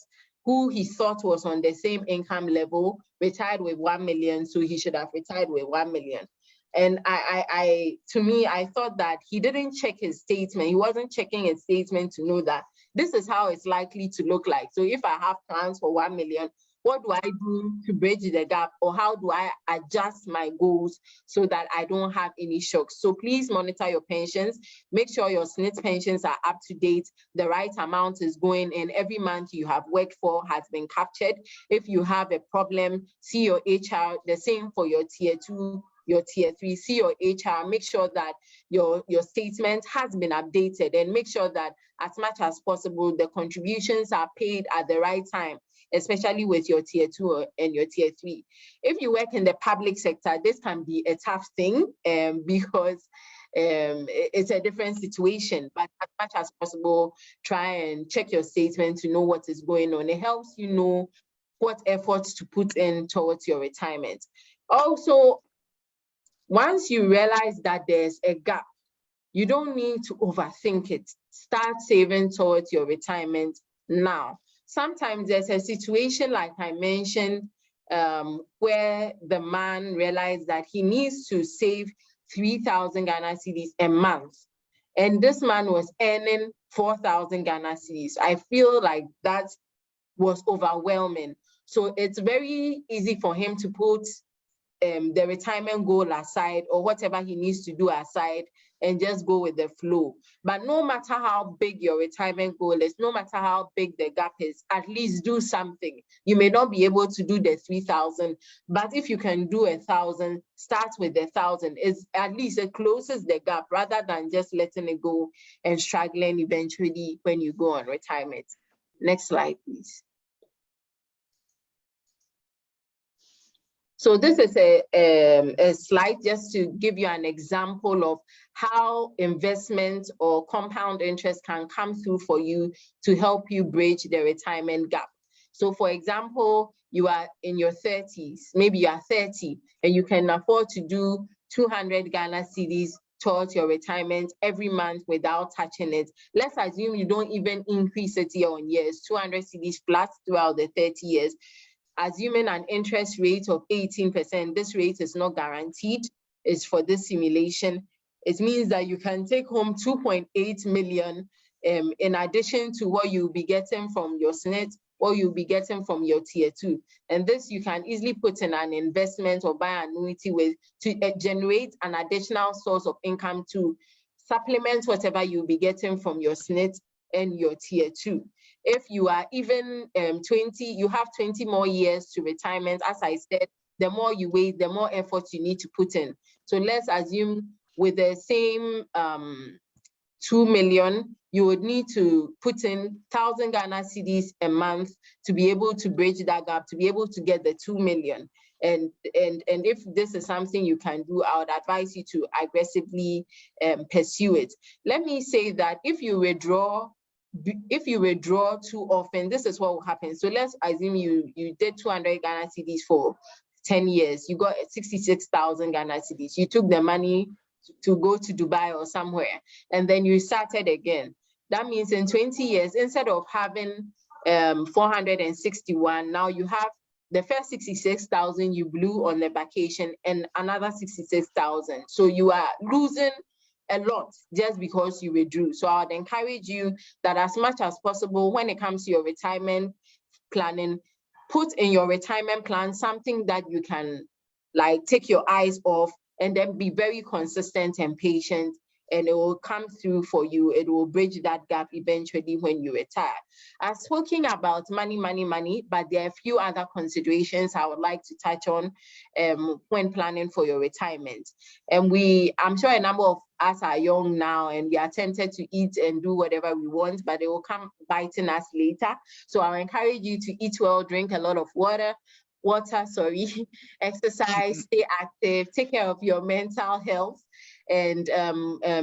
who he thought was on the same income level retired with 1 million, so he should have retired with 1 million. And to me, I thought that he didn't check his statement. He wasn't checking his statement to know that this is how it's likely to look like. So if I have plans for 1 million, what do I do to bridge the gap, or how do I adjust my goals so that I don't have any shocks? So please monitor your pensions. Make sure your SNIT pensions are up to date. The right amount is going in. Every month you have worked for has been captured. If you have a problem, see your HR. The same for your tier 2, your tier 3, see your HR, make sure that your statement has been updated, and make sure that as much as possible, the contributions are paid at the right time, especially with your tier 2 and your tier 3. If you work in the public sector, this can be a tough thing because it's a different situation, but as much as possible, try and check your statement to know what is going on. It helps you know what efforts to put in towards your retirement. Also, once you realize that there's a gap, you don't need to overthink it. Start saving towards your retirement now. Sometimes there's a situation like I mentioned where the man realized that he needs to save 3,000 Ghana cedis a month. And this man was earning 4,000 Ghana cedis. I feel like that was overwhelming. So it's very easy for him to put the retirement goal aside or whatever he needs to do aside and just go with the flow. But no matter how big your retirement goal is, no matter how big the gap is, at least do something. You may not be able to do the 3,000, but if you can do 1,000, start with 1,000. It's at least it closes the gap rather than just letting it go and struggling eventually when you go on retirement. Next slide, please. So this is a slide just to give you an example of how investment or compound interest can come through for you to help you bridge the retirement gap. So for example, you are in your 30s, maybe you are 30 and you can afford to do 200 Ghana cedis towards your retirement every month without touching it. Let's assume you don't even increase it year on year, it's 200 cedis plus throughout the 30 years. Assuming an interest rate of 18%, this rate is not guaranteed, it's for this simulation. It means that you can take home 2.8 million in addition to what you'll be getting from your SNIT or you'll be getting from your tier 2. And this you can easily put in an investment or buy an annuity with to generate an additional source of income to supplement whatever you'll be getting from your SNIT and your tier 2. If you are even 20, you have 20 more years to retirement. As I said, the more you wait, the more effort you need to put in. So let's assume with the same 2 million, you would need to put in 1,000 Ghana cedis a month to be able to bridge that gap, to be able to get the 2 million. And if this is something you can do, I would advise you to aggressively pursue it. Let me say that if you withdraw too often, this is what will happen. So let's assume you did 200 Ghana cedis for 10 years. You got 66,000 Ghana cedis. You took the money to go to Dubai or somewhere, and then you started again. That means in 20 years, instead of having 461, now you have the first 66,000 you blew on the vacation and another 66,000. So you are losing a lot just because you withdrew. So I would encourage you that as much as possible, when it comes to your retirement planning, put in your retirement plan something that you can like take your eyes off, and then be very consistent and patient, and it will come through for you. It will bridge that gap eventually when you retire. I've spoken about money, but there are a few other considerations I would like to touch on when planning for your retirement. And I'm sure a number of us are young now and we are tempted to eat and do whatever we want, but it will come biting us later. So I'll encourage you to eat well, drink a lot of water, exercise, stay active, take care of your mental health. And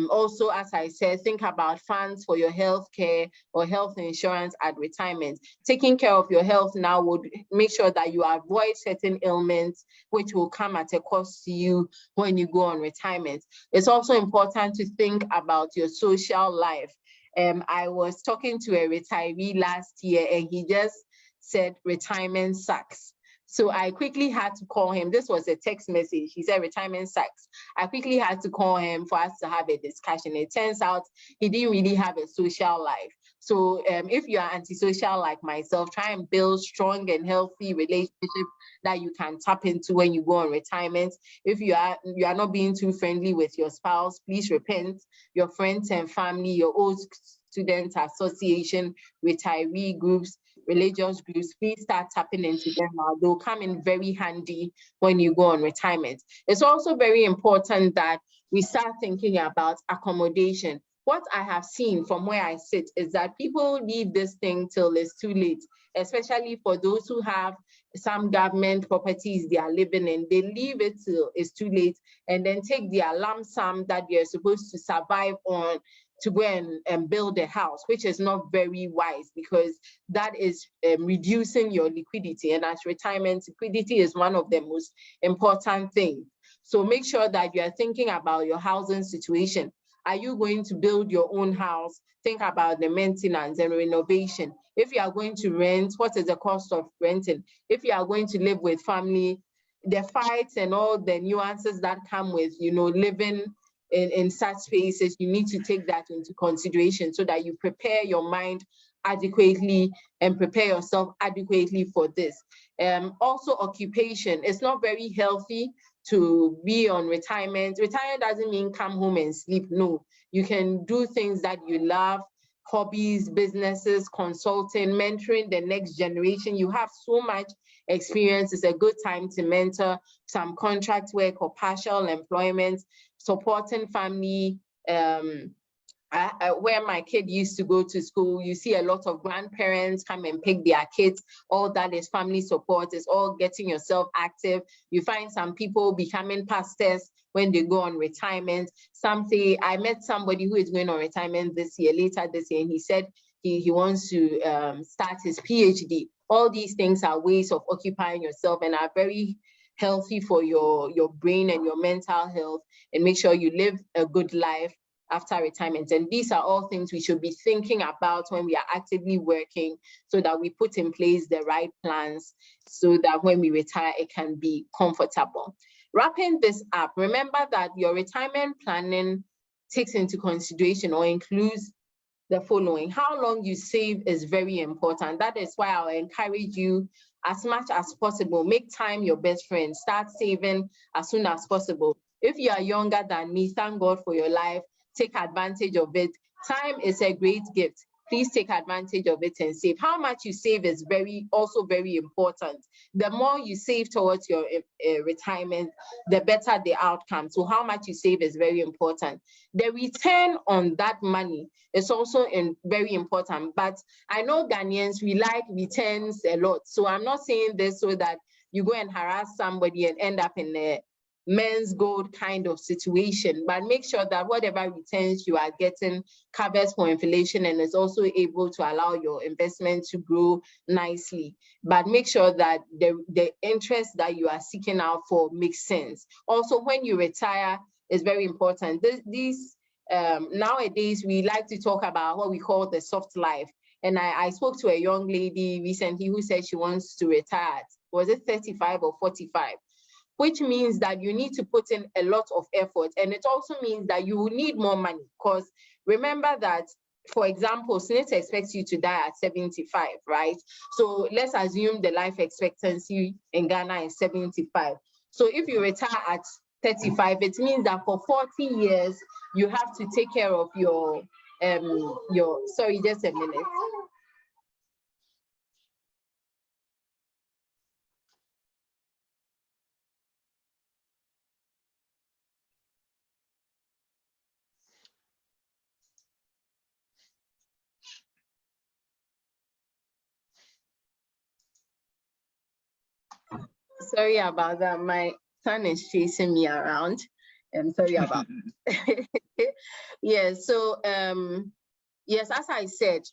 also, as I said, think about funds for your health care or health insurance at retirement. Taking care of your health now would make sure that you avoid certain ailments which will come at a cost to you when you go on retirement. It's also important to think about your social life. I was talking to a retiree last year and he just said retirement sucks. So I quickly had to call him. This was a text message. He said retirement sucks. I quickly had to call him for us to have a discussion. It turns out he didn't really have a social life. So if you are antisocial like myself, try and build strong and healthy relationships that you can tap into when you go on retirement. If you are not being too friendly with your spouse, please repent. Your friends and family, your old student association, retiree groups, religious groups, please start tapping into them now. They'll come in very handy when you go on retirement. It's also very important that we start thinking about accommodation. What I have seen from where I sit is that people leave this thing till it's too late, especially for those who have some government properties they are living in. They leave it till it's too late and then take their lump sum that they're supposed to survive on to go and build a house, which is not very wise because that is reducing your liquidity. And as retirement, liquidity is one of the most important things. So make sure that you are thinking about your housing situation. Are you going to build your own house? Think about the maintenance and renovation. If you are going to rent, what is the cost of renting? If you are going to live with family, the fights and all the nuances that come with, living in such spaces, you need to take that into consideration so that you prepare your mind adequately and prepare yourself adequately for this. Also, occupation. It's not very healthy to be on retirement. Retirement doesn't mean come home and sleep. No, you can do things that you love, hobbies, businesses, consulting, mentoring the next generation. You have so much experience. It's a good time to mentor some contract work or partial employment, supporting family. Where my kid used to go to school, you see a lot of grandparents come and pick their kids. All that is family support. It's all getting yourself active. You find some people becoming pastors when they go on retirement. I met somebody who is going on retirement later this year, and he said he wants to start his PhD. All these things are ways of occupying yourself and are very healthy for your brain and your mental health, and make sure you live a good life after retirement. And these are all things we should be thinking about when we are actively working, so that we put in place the right plans so that when we retire, it can be comfortable. Wrapping this up, remember that your retirement planning takes into consideration or includes the following. How long you save is very important. That is why I'll encourage you as much as possible. Make time your best friend. Start saving as soon as possible. If you are younger than me, thank God for your life. Take advantage of it. Time is a great gift. Please take advantage of it and save. How much you save is also very important. The more you save towards your retirement, the better the outcome. So how much you save is very important. The return on that money is also very important. But I know Ghanaians, we like returns a lot. So I'm not saying this so that you go and harass somebody and end up in a men's gold kind of situation, but make sure that whatever returns you are getting covers for inflation and is also able to allow your investment to grow nicely. But make sure that the interest that you are seeking out for makes sense. Also, when you retire, is very important. Nowadays, we like to talk about what we call the soft life. And I spoke to a young lady recently who said she wants to retire. Was it 35 or 45? Which means that you need to put in a lot of effort. And it also means that you will need more money, because remember that, for example, SNIT expects you to die at 75, right? So let's assume the life expectancy in Ghana is 75. So if you retire at 35, it means that for 40 years, you have to take care of your, sorry, just a minute. Sorry about that. My son is chasing me around. I'm sorry about yeah, so yes, as I said,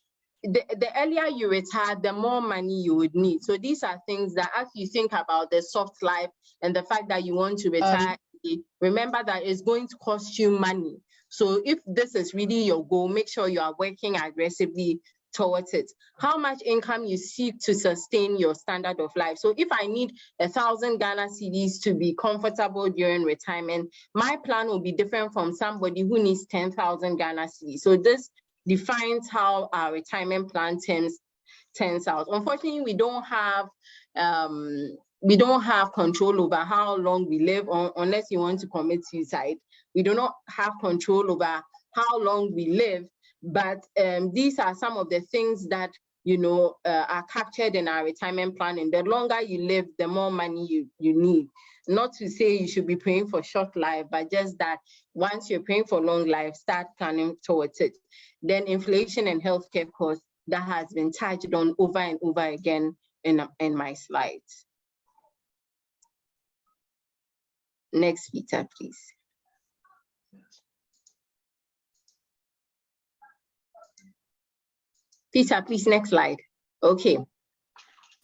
the earlier you retire, the more money you would need. So these are things that as you think about the soft life and the fact that you want to retire, remember that it's going to cost you money. So if this is really your goal, make sure you are working aggressively towards it. How much income you seek to sustain your standard of life. So if I need 1,000 Ghana cedis to be comfortable during retirement, my plan will be different from somebody who needs 10,000 Ghana cedis. So this defines how our retirement plan turns out. Unfortunately, we don't have control over how long we live unless you want to commit suicide. We do not have control over how long we live, but these are some of the things that are captured in our retirement plan. And the longer you live, the more money you need. Not to say you should be praying for short life, but just that once you're praying for long life, start planning towards it. Then inflation and healthcare costs, that has been touched on over and over again in my slides. Next, Peter, please. Peter, please, next slide. Okay.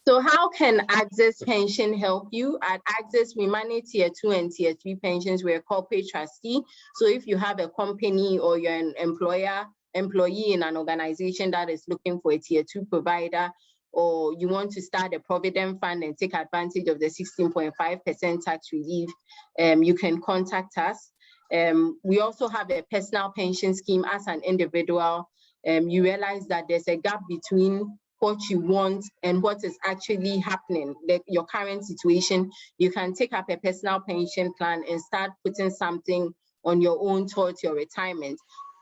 So how can Access Pension help you? At Access, we manage Tier 2 and Tier 3 pensions. We're a corporate trustee. So if you have a company or you're an employee in an organization that is looking for a Tier 2 provider, or you want to start a provident fund and take advantage of the 16.5% tax relief, you can contact us. We also have a personal pension scheme. As an individual, you realize that there's a gap between what you want and what is actually happening, your current situation. You can take up a personal pension plan and start putting something on your own towards your retirement.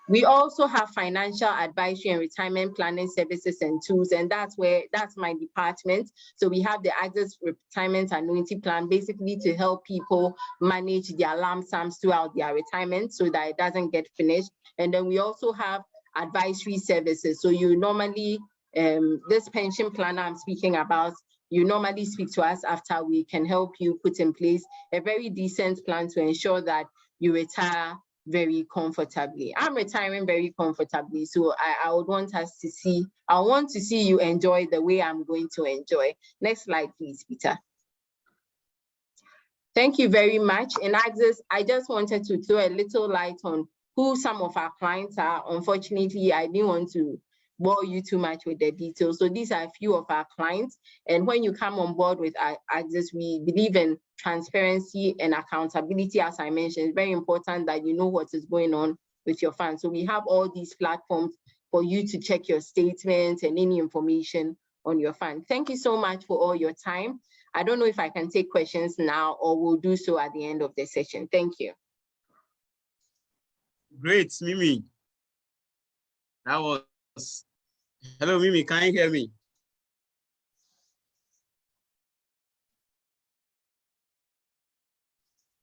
We also have financial advisory and retirement planning services and tools, and that's my department. So we have the Access Retirement Annuity Plan, basically to help people manage their lump sums throughout their retirement so that it doesn't get finished. And then we also have advisory services. So you normally, this pension plan I'm speaking about, you normally speak to us after we can help you put in place a very decent plan to ensure that you retire very comfortably. I'm retiring very comfortably, so I would want us to see, I want to see you enjoy the way I'm going to enjoy. Next slide, please, Peter. Thank you very much. In Access, I just wanted to throw a little light on who some of our clients are. Unfortunately, I didn't want to bore you too much with the details. So these are a few of our clients. And when you come on board with Access, we believe in transparency and accountability. As I mentioned, it's very important that you know what is going on with your fund. So we have all these platforms for you to check your statements and any information on your fund. Thank you so much for all your time. I don't know if I can take questions now or we'll do so at the end of the session. Thank you. Great, Mimi. That was, hello, Mimi, can you hear me?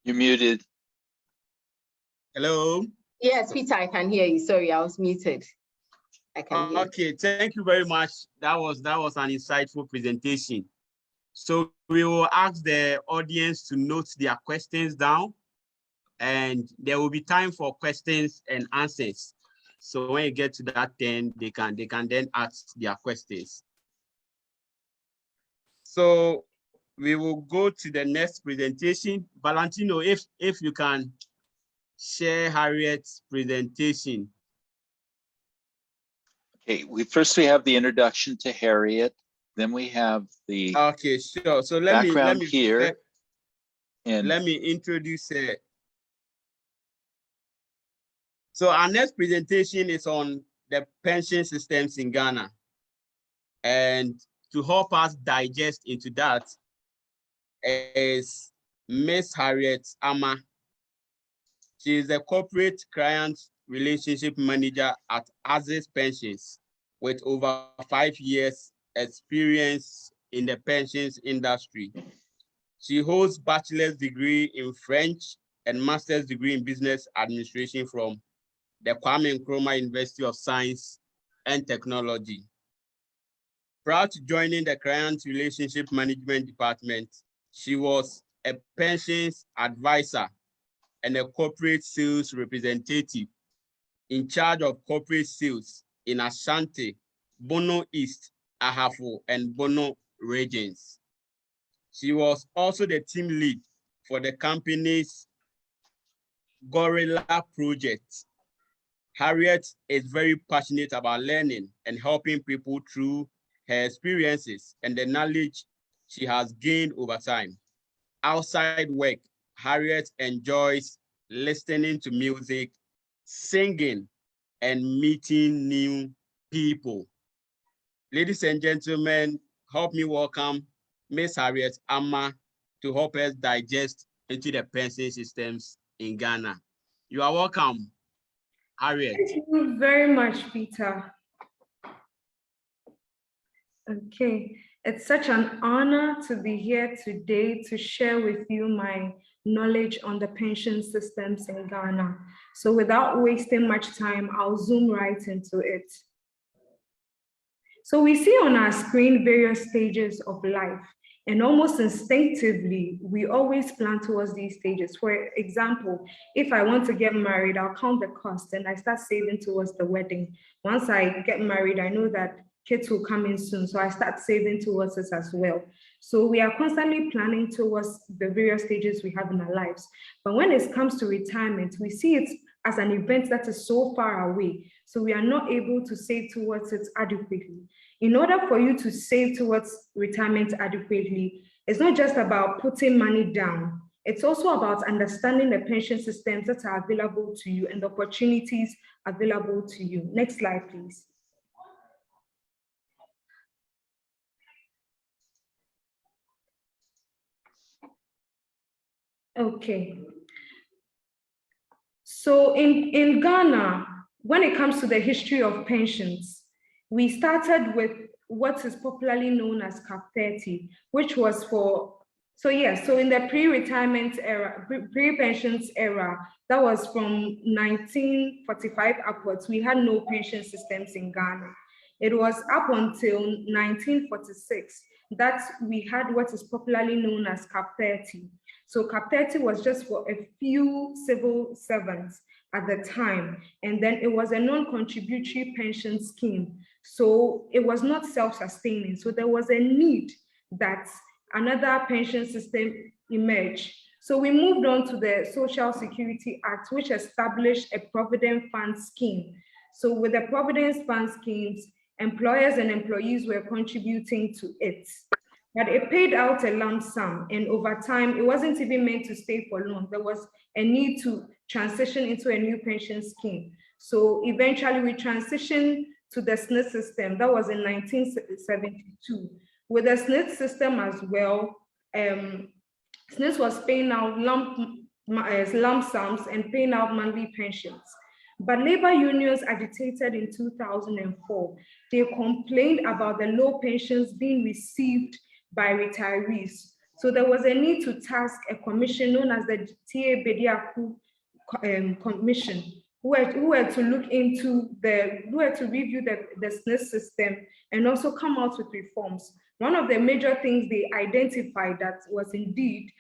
You're muted. Hello? Yes, Peter, I can hear you. Sorry, I was muted. I can hear you. Okay, thank you very much. That was an insightful presentation. So we will ask the audience to note their questions down, and there will be time for questions and answers. So when you get to that, then they can then ask their questions. So we will go to the next presentation. Valentino, if you can share Harriet's presentation. Okay, we have the introduction to Harriet. Then we have the okay, sure. So let me here. And let me introduce her. So our next presentation is on the pension systems in Ghana. And to help us digest into that is Miss Harriet Ama. She is the corporate client relationship manager at Axis Pensions with over 5 years experience in the pensions industry. She holds bachelor's degree in French and master's degree in business administration from the Kwame Nkrumah University of Science and Technology. Prior to joining the client relationship management department, she was a pensions advisor and a corporate sales representative in charge of corporate sales in Ashanti, Bono East, Ahafo, and Bono regions. She was also the team lead for the company's Gorilla project. Harriet is very passionate about learning and helping people through her experiences and the knowledge she has gained over time. Outside work, Harriet enjoys listening to music, singing, and meeting new people. Ladies and gentlemen, help me welcome Miss Harriet Ama to help us digest into the pension systems in Ghana. You are welcome, Harriet. Thank you very much, Peter. Okay, it's such an honor to be here today to share with you my knowledge on the pension systems in Ghana. So without wasting much time, I'll zoom right into it. So we see on our screen various stages of life, and almost instinctively, we always plan towards these stages. For example, if I want to get married, I'll count the cost and I start saving towards the wedding. Once I get married, I know that kids will come in soon, so I start saving towards this as well. So we are constantly planning towards the various stages we have in our lives. But when it comes to retirement, we see it as an event that is so far away, so we are not able to save towards it adequately. In order for you to save towards retirement adequately, it's not just about putting money down. It's also about understanding the pension systems that are available to you and the opportunities available to you. Next slide, please. Okay. So in Ghana, when it comes to the history of pensions, we started with what is popularly known as CAP 30, which was for, so in the pre-retirement era, pre-pensions era, that was from 1945 upwards, we had no pension systems in Ghana. It was up until 1946 that we had what is popularly known as CAP 30. So CAP 30 was just for a few civil servants at the time, and then it was a non-contributory pension scheme. So it was not self-sustaining. So there was a need that another pension system emerged. So we moved on to the Social Security Act, which established a Provident Fund scheme. So with the Provident Fund schemes, employers and employees were contributing to it. But it paid out a lump sum, and over time, it wasn't even meant to stay for long. There was a need to transition into a new pension scheme. So eventually we transitioned to the SNIT system. That was in 1972. With the SNIT system as well, SNIT was paying out lump sums and paying out monthly pensions. But labor unions agitated in 2004. They complained about the low pensions being received by retirees. So there was a need to task a commission known as the T.A. Bediako Commission, who were to look into who were to review the SNIT system and also come out with reforms. One of the major things they identified that was indeed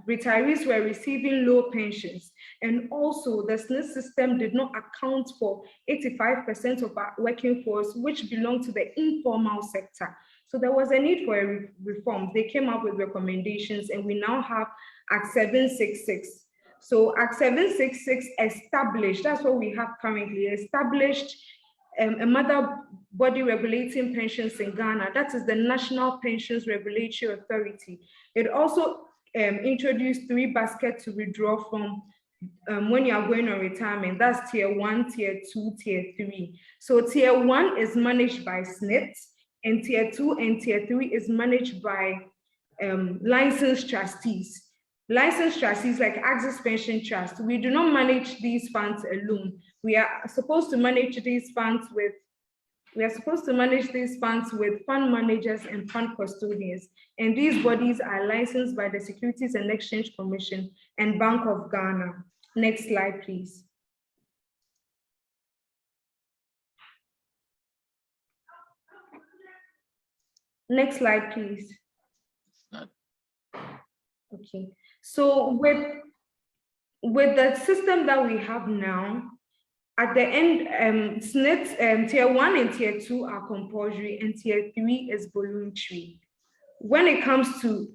retirees were receiving low pensions, and also the SNIT system did not account for 85% of our working force, which belonged to the informal sector. So there was a need for a reform. They came up with recommendations, and we now have Act 766. So Act 766 established, that's what we have currently, established a mother body regulating pensions in Ghana. That is the National Pensions Regulatory Authority. It also introduced 3 baskets to withdraw from when you are going on retirement. That's Tier 1, Tier 2, Tier 3. So Tier 1 is managed by SNIT, and Tier 2 and Tier 3 is managed by licensed trustees. Licensed trustees like Axis Pension Trust, we do not manage these funds alone. We are supposed to manage these funds with fund managers and fund custodians. And these bodies are licensed by the Securities and Exchange Commission and Bank of Ghana. Next slide, please. Next slide, please. Okay, so with the system that we have now, at the end, SNIT tier 1 and tier 2 are compulsory and tier 3 is voluntary. When it comes to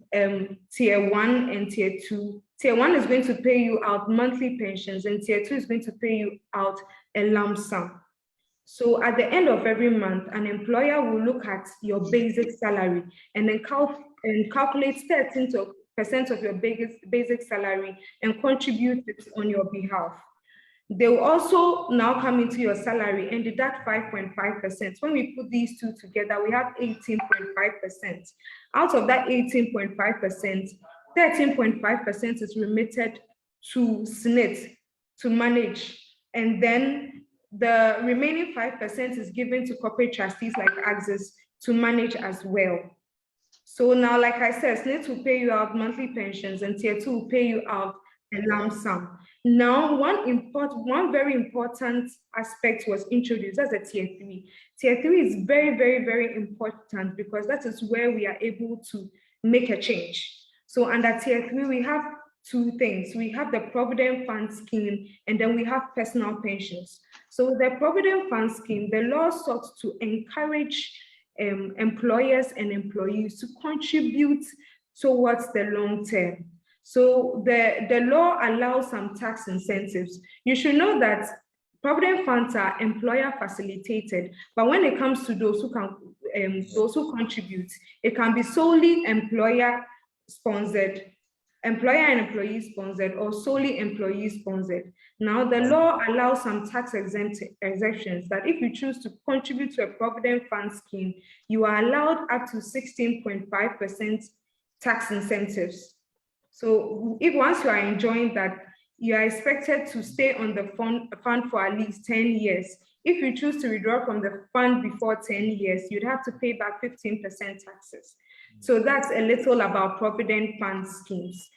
tier 1 and tier 2, tier 1 is going to pay you out monthly pensions and tier 2 is going to pay you out a lump sum. So at the end of every month, an employer will look at your basic salary and then calculate 13% of your basic salary and contribute it on your behalf. They will also now come into your salary and deduct 5.5%. When we put these two together, we have 18.5%. Out of that 18.5%, 13.5% is remitted to SNIT to manage. And then the remaining 5% is given to corporate trustees like Axis to manage as well. So now, like I said, SNIT will pay you out monthly pensions and tier 2 will pay you out a lump sum. Now, one very important aspect was introduced as a tier 3. Tier 3 is very, very, very important because that is where we are able to make a change. So under tier 3, we have two things. We have the Provident Fund Scheme and then we have personal pensions. So the Provident Fund Scheme, the law sought to encourage employers and employees to contribute towards the long term. So the law allows some tax incentives. You should know that provident funds are employer facilitated, but when it comes to those who contribute, it can be solely employer sponsored, employer and employee sponsored, or solely employee sponsored. Now the law allows some tax exemptions that if you choose to contribute to a provident fund scheme, you are allowed up to 16.5% tax incentives. So if once you are enjoying that, you are expected to stay on the fund for at least 10 years. If you choose to withdraw from the fund before 10 years, you'd have to pay back 15% taxes. So that's a little about provident fund schemes.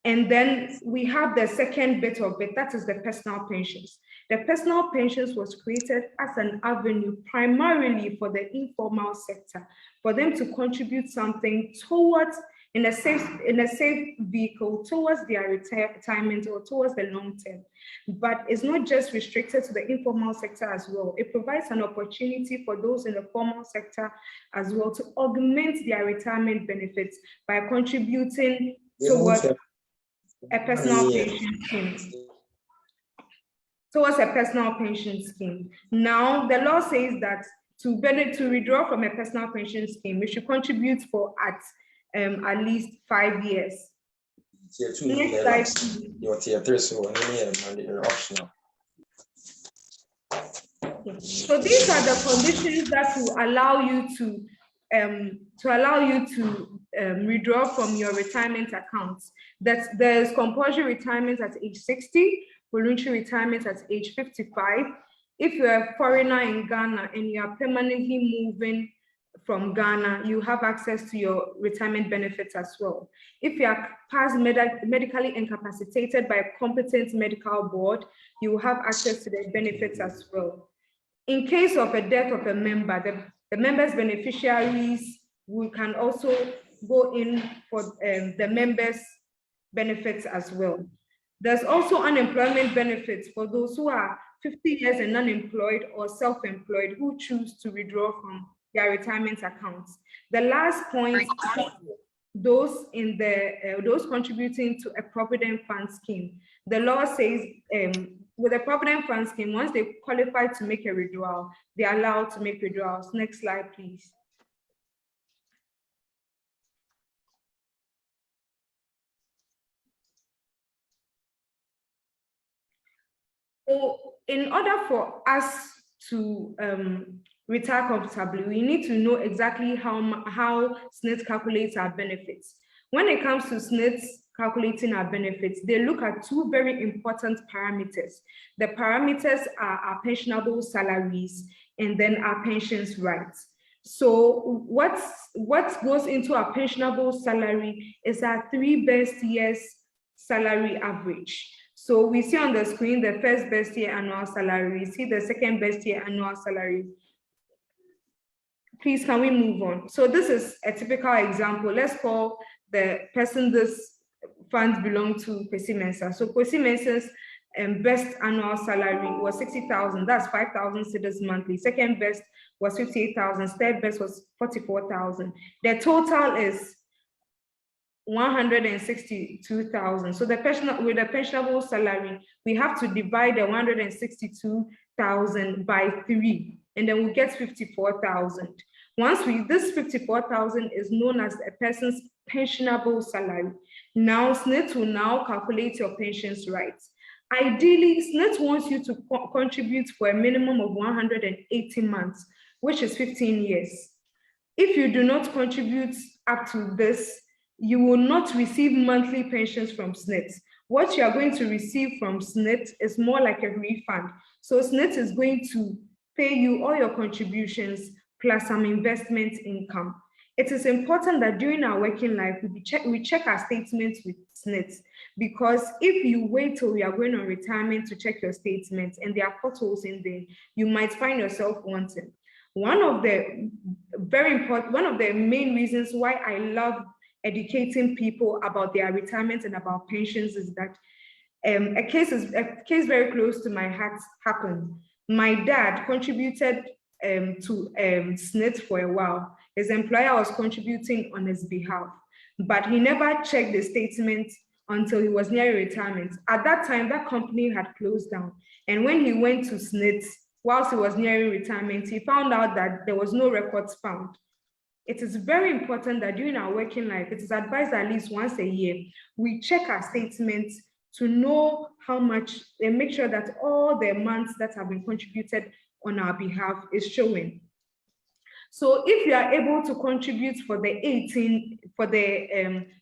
And then we have the second bit of it, that is the personal pensions. The personal pensions was created as an avenue primarily for the informal sector, for them to contribute something towards in a safe vehicle towards their retirement or towards the long term. But it's not just restricted to the informal sector as well. It provides an opportunity for those in the formal sector as well to augment their retirement benefits by contributing towards a personal pension scheme. Towards a personal pension scheme. Now, the law says that to withdraw from a personal pension scheme, we should contribute for at least 5 years. Tier 2, your tier 3, so you're optional. So these are the conditions that will allow you to withdraw from your retirement accounts. That there's compulsory retirement at age 60, voluntary retirement at age 55. If you're a foreigner in Ghana and you are permanently moving from Ghana, you have access to your retirement benefits as well. If you are past medically incapacitated by a competent medical board, you will have access to the benefits as well. In case of a death of a member, the member's beneficiaries can also go in for the member's benefits as well. There's also unemployment benefits for those who are 50 years and unemployed or self-employed who choose to withdraw from their retirement accounts. The last point, those contributing to a provident fund scheme. The law says with a provident fund scheme, once they qualify to make a withdrawal, they are allowed to make withdrawals. Next slide, please. So in order for us to retire comfortably, we need to know exactly how SSNIT calculates our benefits. When it comes to SSNIT calculating our benefits, they look at two very important parameters. The parameters are our pensionable salaries and then our pensions rights. So what goes into our pensionable salary is our 3 best years salary average. So we see on the screen the first best year annual salary, we see the second best year annual salary. Please, can we move on? So this is a typical example. Let's call the person this funds belong to Kwesi Mensah. So Kwesi Mensah's best annual salary was 60,000. That's 5,000 cedis monthly. Second best was 58,000. Third best was 44,000. The total is 162,000. So with the pensionable salary, we have to divide the 162,000 by 3, and then we get 54,000. This 54,000 is known as a person's pensionable salary. Now, SSNIT will now calculate your pensions rights. Ideally, SSNIT wants you to contribute for a minimum of 180 months, which is 15 years. If you do not contribute up to this, you will not receive monthly pensions from SSNIT. What you are going to receive from SSNIT is more like a refund. So SSNIT is going to pay you all your contributions plus some investment income. It is important that during our working life, we check our statements with SSNIT, because if you wait till you are going on retirement to check your statements and there are potholes in there, you might find yourself wanting. One of the main reasons why I love educating people about their retirement and about pensions is that a case very close to my heart happened. My dad contributed to SSNIT for a while. His employer was contributing on his behalf, but he never checked the statement until he was near retirement. At that time, that company had closed down. And when he went to SSNIT, whilst he was nearing retirement, he found out that there was no records found. It is very important that during our working life, it is advised at least once a year, we check our statements to know how much and make sure that all the months that have been contributed on our behalf is showing. So if you are able to contribute for the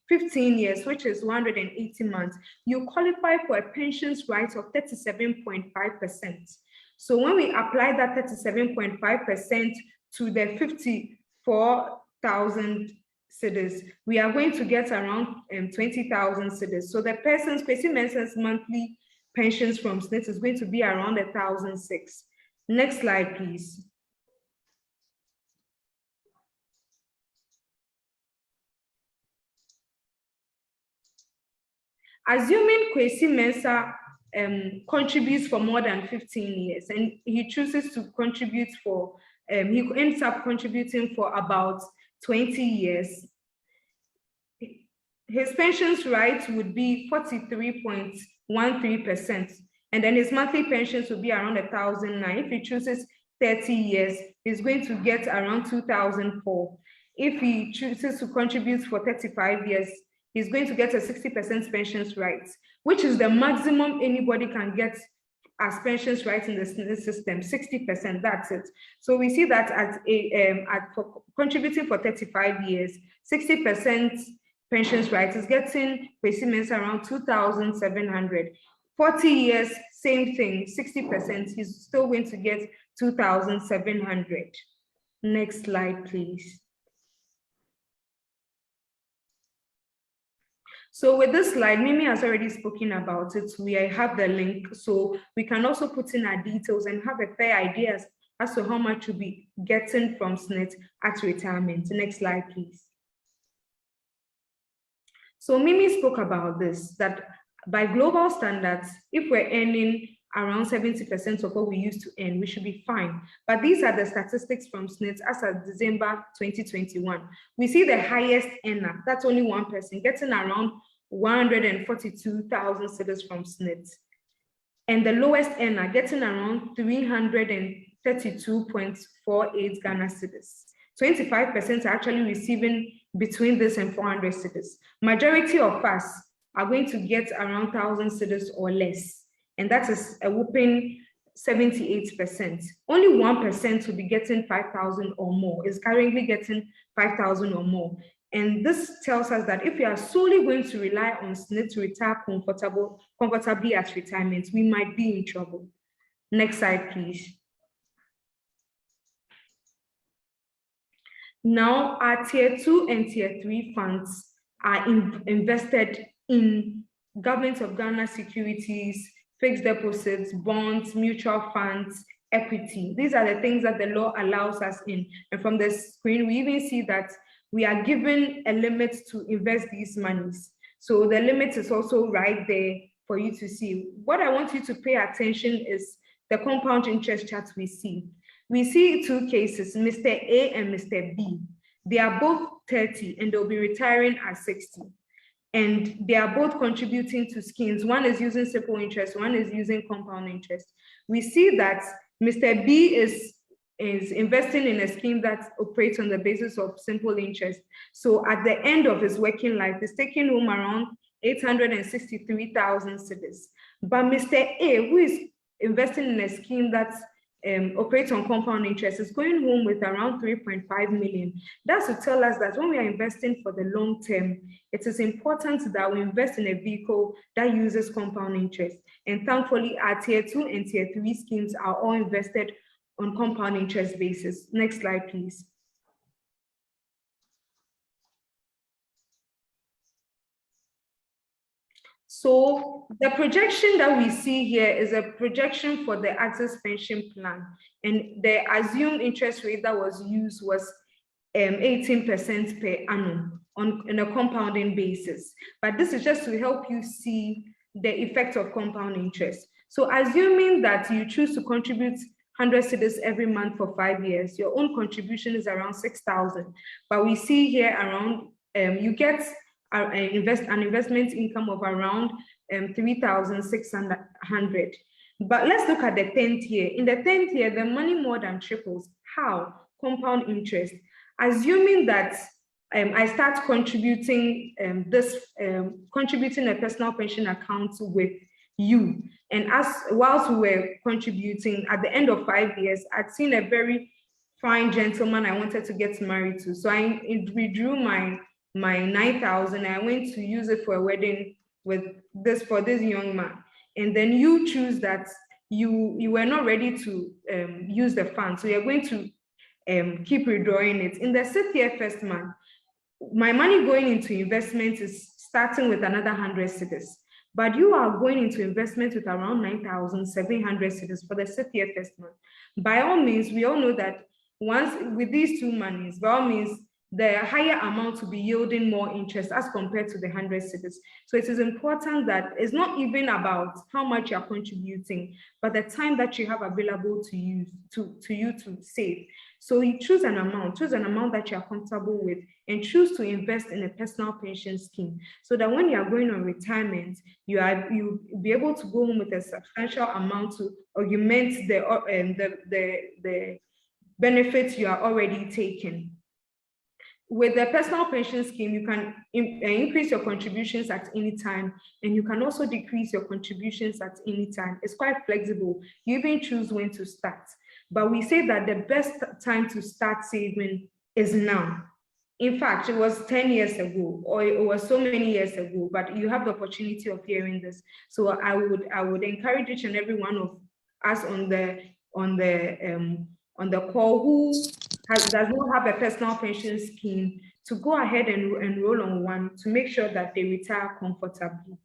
15 years, which is 180 months, you qualify for a pensions right of 37.5%. So when we apply that 37.5% to the 54,000 cedis, we are going to get around 20,000 cedis. So the person's Kwesi Mensah's monthly pensions from SSNIT is going to be around 1,006. Next slide, please. Assuming Kwesi Mensah contributes for more than 15 years and he chooses to contribute for, he ends up contributing for about 20 years, his pensions right would be 43.13%, and then his monthly pensions will be around 1,009. If he chooses 30 years, he's going to get around 2,004. If he chooses to contribute for 35 years, he's going to get a 60% pensions rights, which is the maximum anybody can get as pensions rights in the system, 60%, that's it. So we see that for contributing for 35 years, 60% pensions rights is getting Kwesi Mensah around 2,700. 40 years, same thing, 60%, he's still going to get 2,700. Next slide, please. So with this slide, Mimi has already spoken about it. We have the link, so we can also put in our details and have a fair idea as to how much you'll be getting from SSNIT at retirement. Next slide, please. So Mimi spoke about this, that by global standards, if we're earning around 70% of what we used to earn, we should be fine. But these are the statistics from SSNIT as of December 2021. We see the highest earner, that's only one person, getting around 142,000 cedis from SSNIT. And the lowest earner getting around 332.48 Ghana cedis. 25% are actually receiving between this and 400 cedis. Majority of us are going to get around 1,000 cedis or less. And that is a whopping 78%. Only 1% will be getting 5,000 or more, is currently getting 5,000 or more. And this tells us that if we are solely going to rely on SSNIT to retire comfortably at retirement, we might be in trouble. Next slide, please. Now, our Tier 2 and Tier 3 funds are invested in Government of Ghana securities, fixed deposits, bonds, mutual funds, equity. These are the things that the law allows us in. And from the screen, we even see that we are given a limit to invest these monies. So the limit is also right there for you to see. What I want you to pay attention is the compound interest chart we see. We see two cases, Mr. A and Mr. B. They are both 30 and they'll be retiring at 60. And they are both contributing to schemes. One is using simple interest, one is using compound interest. We see that Mr. B is investing in a scheme that operates on the basis of simple interest. So at the end of his working life, he's taking home around 863,000 cedis. But Mr. A, who is investing in a scheme that operates on compound interest, is going home with around 3.5 million. That's to tell us that when we are investing for the long term, it is important that we invest in a vehicle that uses compound interest. And thankfully, our Tier 2 and Tier 3 schemes are all invested on compound interest basis. Next slide, please. So the projection that we see here is a projection for the Access Pension Plan, and the assumed interest rate that was used was 18% per annum on a compounding basis. But this is just to help you see the effect of compound interest. So assuming that you choose to contribute 100 cedis every month for 5 years, your own contribution is around 6,000. But we see here around, you get an investment income of around 3,600. But let's look at the 10th year. In the 10th year, the money more than triples. How? Compound interest. Assuming that I start contributing contributing a personal pension account with you, and whilst we were contributing, at the end of 5 years, I'd seen a very fine gentleman I wanted to get married to. So I withdrew my 9,000. I went to use it for a wedding for this young man. And then you choose that you were not ready to use the fund. So you're going to keep withdrawing it. In the 6th year first month, my money going into investment is starting with another 100 cedis. But you are going into investment with around 9,700 cedis for the 6th year first month. By all means, we all know that once with these two monies, by all means, the higher amount will be yielding more interest as compared to the 100 cedis. So it is important that it's not even about how much you're contributing, but the time that you have available to use to save. So you choose an amount that you're comfortable with, and choose to invest in a personal pension scheme, so that when you are going on retirement, you'll be able to go home with a substantial amount to augment the benefits you are already taking. With the personal pension scheme, you can increase your contributions at any time, and you can also decrease your contributions at any time. It's quite flexible. You even choose when to start. But we say that the best time to start saving is now. In fact, it was 10 years ago, or it was so many years ago, but you have the opportunity of hearing this. So I would encourage each and every one of us on the call who does not have a personal pension scheme to go ahead and enroll on one to make sure that they retire comfortably.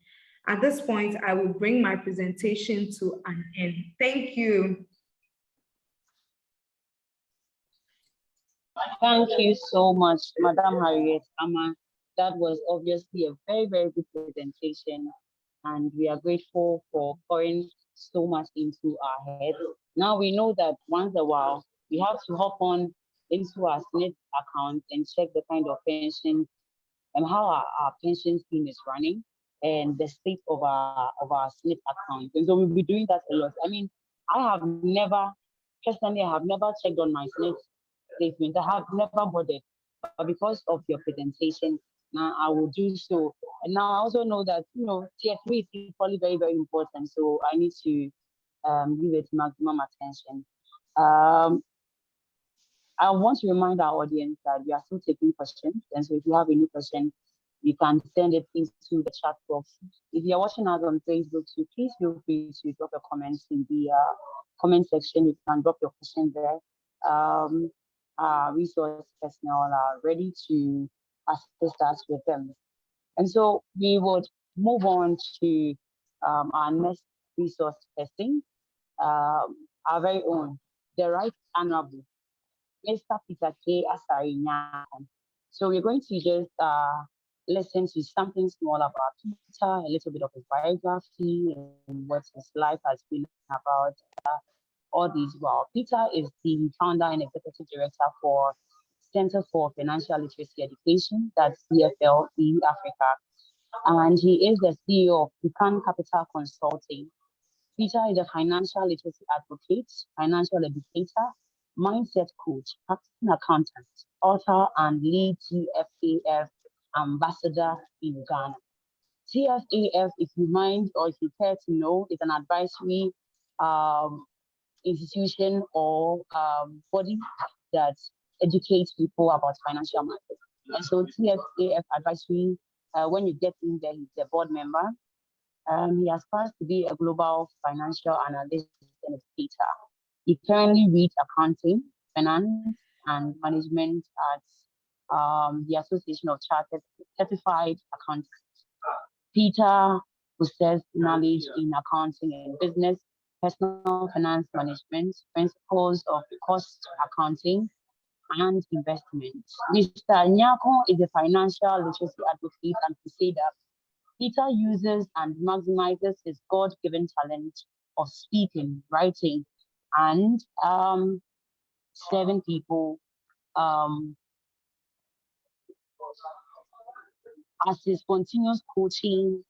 At this point, I will bring my presentation to an end. Thank you. Thank you so much, Madam Harriet Ama. That was obviously a very, very good presentation, and we are grateful for pouring so much into our heads. Now we know that once a while, we have to hop on into our SSNIT account and check the kind of pension and how our pension scheme is running and the state of our SSNIT account. And so we'll be doing that a lot. I mean, personally, I have never checked on my SSNIT statement. I have never bothered, but because of your presentation, now I will do so. And now I also know that, Tier 3 is equally very, very important. So I need to give it maximum attention. I want to remind our audience that we are still taking questions. And so if you have any question, you can send it into the chat box. If you're watching us on Facebook too, please feel free to drop your comments in the comment section. You can drop your question there. Our resource personnel are ready to assist us with them. And so we would move on to our next resource person, our very own, the Right Honorable Mr. Peter K. Asari-Nyankong. So we're going to just listen to something small about Peter, a little bit of his biography and what his life has been about all these while. Peter is the founder and executive director for Center for Financial Literacy Education, that's CFL EU Africa. And he is the CEO of Pecan Capital Consulting. Peter is a financial literacy advocate, financial educator, mindset coach, practicing accountant, author, and lead TFAF ambassador in Ghana. TFAF, if you mind or if you care to know, is an advisory institution or body that educates people about financial matters. And so TFAF advisory, when you get in there, he's a board member. He aspires to be a global financial analyst and educator. He currently reads accounting, finance, and management at the Association of Chartered Certified Accountants. Peter possesses knowledge in accounting and business, personal finance management, principles of cost accounting, and investment. Mr. Nyankong is a financial literacy advocate and crusader. Peter uses and maximizes his God-given talent of speaking, writing, and serving people as his continuous coaching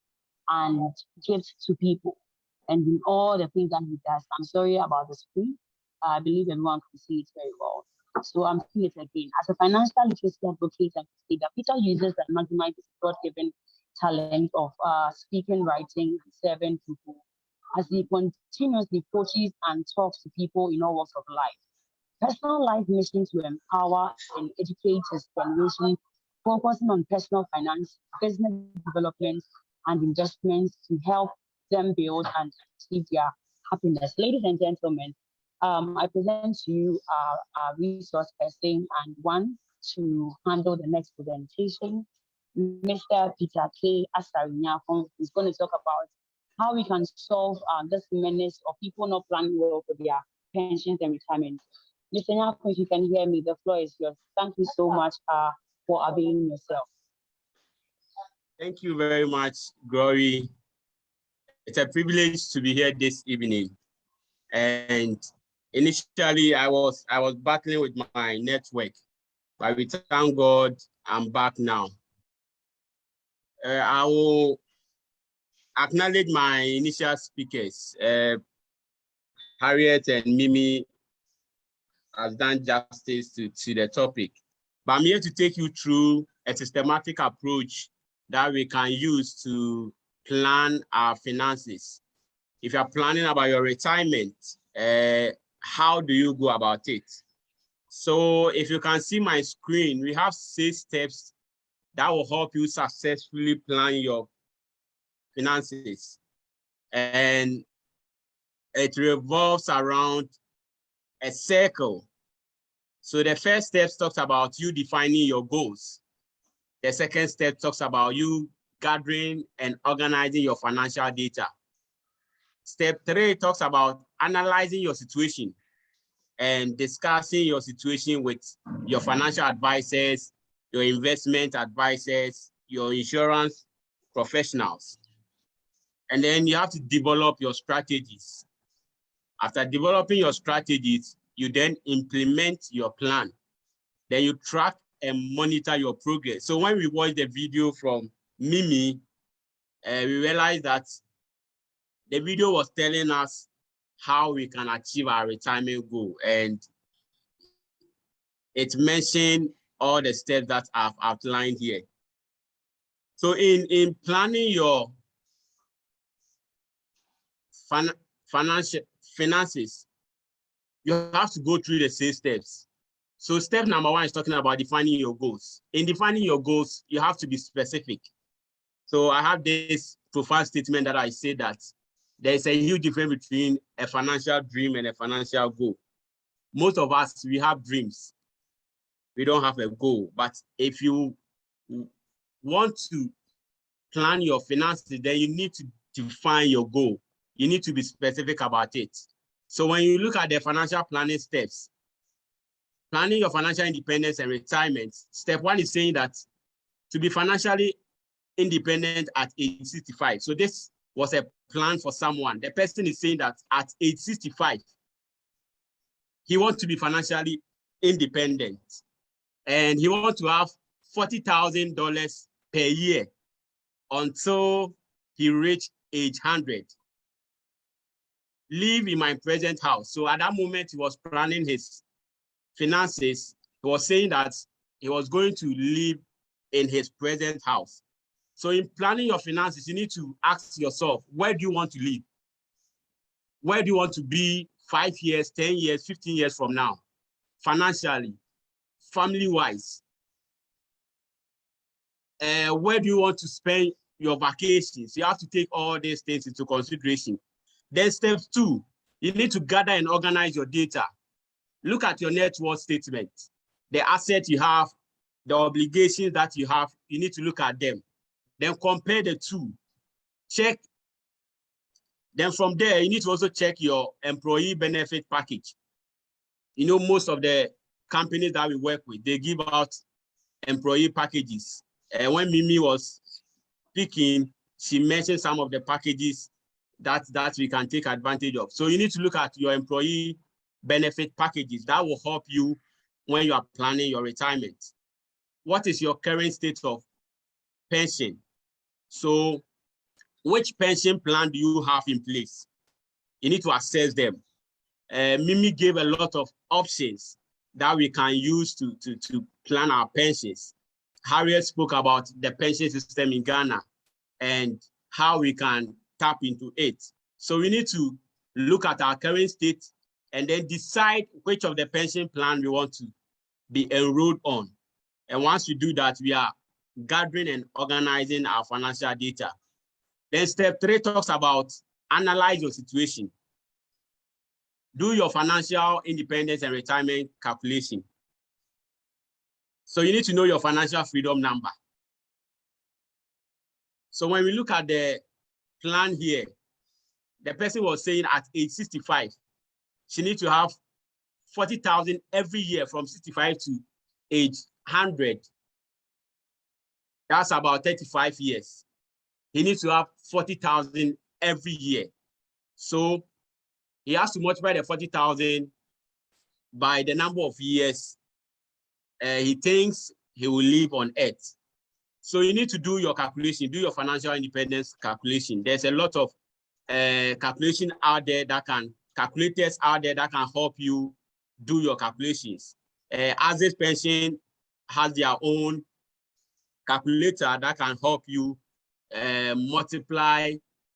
and gift to people, and in all the things that he does. I'm sorry about the screen. I believe everyone can see it very well. So I'm seeing it again. As a financial literacy advocate and crusader, Peter uses and maximizes his God-given talent of speaking, writing, and serving people as he continuously coaches and talks to people in all walks of life. Personal life mission to empower and educate his generation, focusing on personal finance, business development, and investments to help them build and achieve their happiness. Ladies and gentlemen, I present to you our resource person and one to handle the next presentation. Mr. Peter K. Asari-Nyankong is going to talk about how we can solve this menace of people not planning well for their pensions and retirement. Mr. Nyankong, if you can hear me, the floor is yours. Thank you so much for availing yourself. Thank you very much, Glory. It's a privilege to be here this evening. And initially, I was battling with my network, but we thank God I'm back now. I will acknowledge my initial speakers. Harriet and Mimi has done justice to the topic. But I'm here to take you through a systematic approach that we can use to plan our finances. If you're planning about your retirement, how do you go about it? So if you can see my screen, we have 6 steps that will help you successfully plan your finances. And it revolves around a circle. So the first step talks about you defining your goals. The second step talks about you gathering and organizing your financial data. Step 3 talks about analyzing your situation and discussing your situation with your financial advisors, your investment advisors, your insurance professionals. And then you have to develop your strategies. After developing your strategies, you then implement your plan. Then you track and monitor your progress. So when we watched the video from Mimi, we realized that the video was telling us how we can achieve our retirement goal. And it mentioned all the steps that I've outlined here. So in planning your finances, you have to go through the same steps. So step number 1 is talking about defining your goals. In defining your goals, you have to be specific. So I have this profile statement that I say that there's a huge difference between a financial dream and a financial goal. Most of us, we have dreams. We don't have a goal. But if you want to plan your finances, then you need to define your goal. You need to be specific about it. So when you look at the financial planning steps, planning your financial independence and retirement, step 1 is saying that to be financially independent at age 65. So this was a plan for someone. The person is saying that at age 65, he wants to be financially independent and he wants to have $40,000 per year until he reached age 100. Live in my present house. So at that moment, he was planning his finances. He was saying that he was going to live in his present house. So in planning your finances, you need to ask yourself, where do you want to live? Where do you want to be 5 years, 10 years, 15 years from now? Financially, family-wise. Where do you want to spend your vacations? You have to take all these things into consideration. Then step 2, you need to gather and organize your data. Look at your net worth statement. The assets you have, the obligations that you have, you need to look at them. Then compare the two. Check. Then from there, you need to also check your employee benefit package. You know, most of the companies that we work with, they give out employee packages. And when Mimi was speaking, she mentioned some of the packages that we can take advantage of. So you need to look at your employee benefit packages. That will help you when you are planning your retirement. What is your current state of pension? So which pension plan do you have in place? You need to assess them. Mimi gave a lot of options that we can use to plan our pensions. Harriet spoke about the pension system in Ghana and how we can tap into it. So we need to look at our current state and then decide which of the pension plan we want to be enrolled on. And once we do that, we are gathering and organizing our financial data. Then step 3 talks about analyze your situation. Do your financial independence and retirement calculation. So you need to know your financial freedom number. So when we look at the plan here, the person was saying at age 65, she needs to have 40,000 every year from 65 to age 100. That's about 35 years. He needs to have 40,000 every year. So he has to multiply the 40,000 by the number of years he thinks he will live on earth. So you need to do your calculation, do your financial independence calculation. There's a lot of calculation out there that can, calculators out there that can help you do your calculations. Access Pension has their own calculator that can help you multiply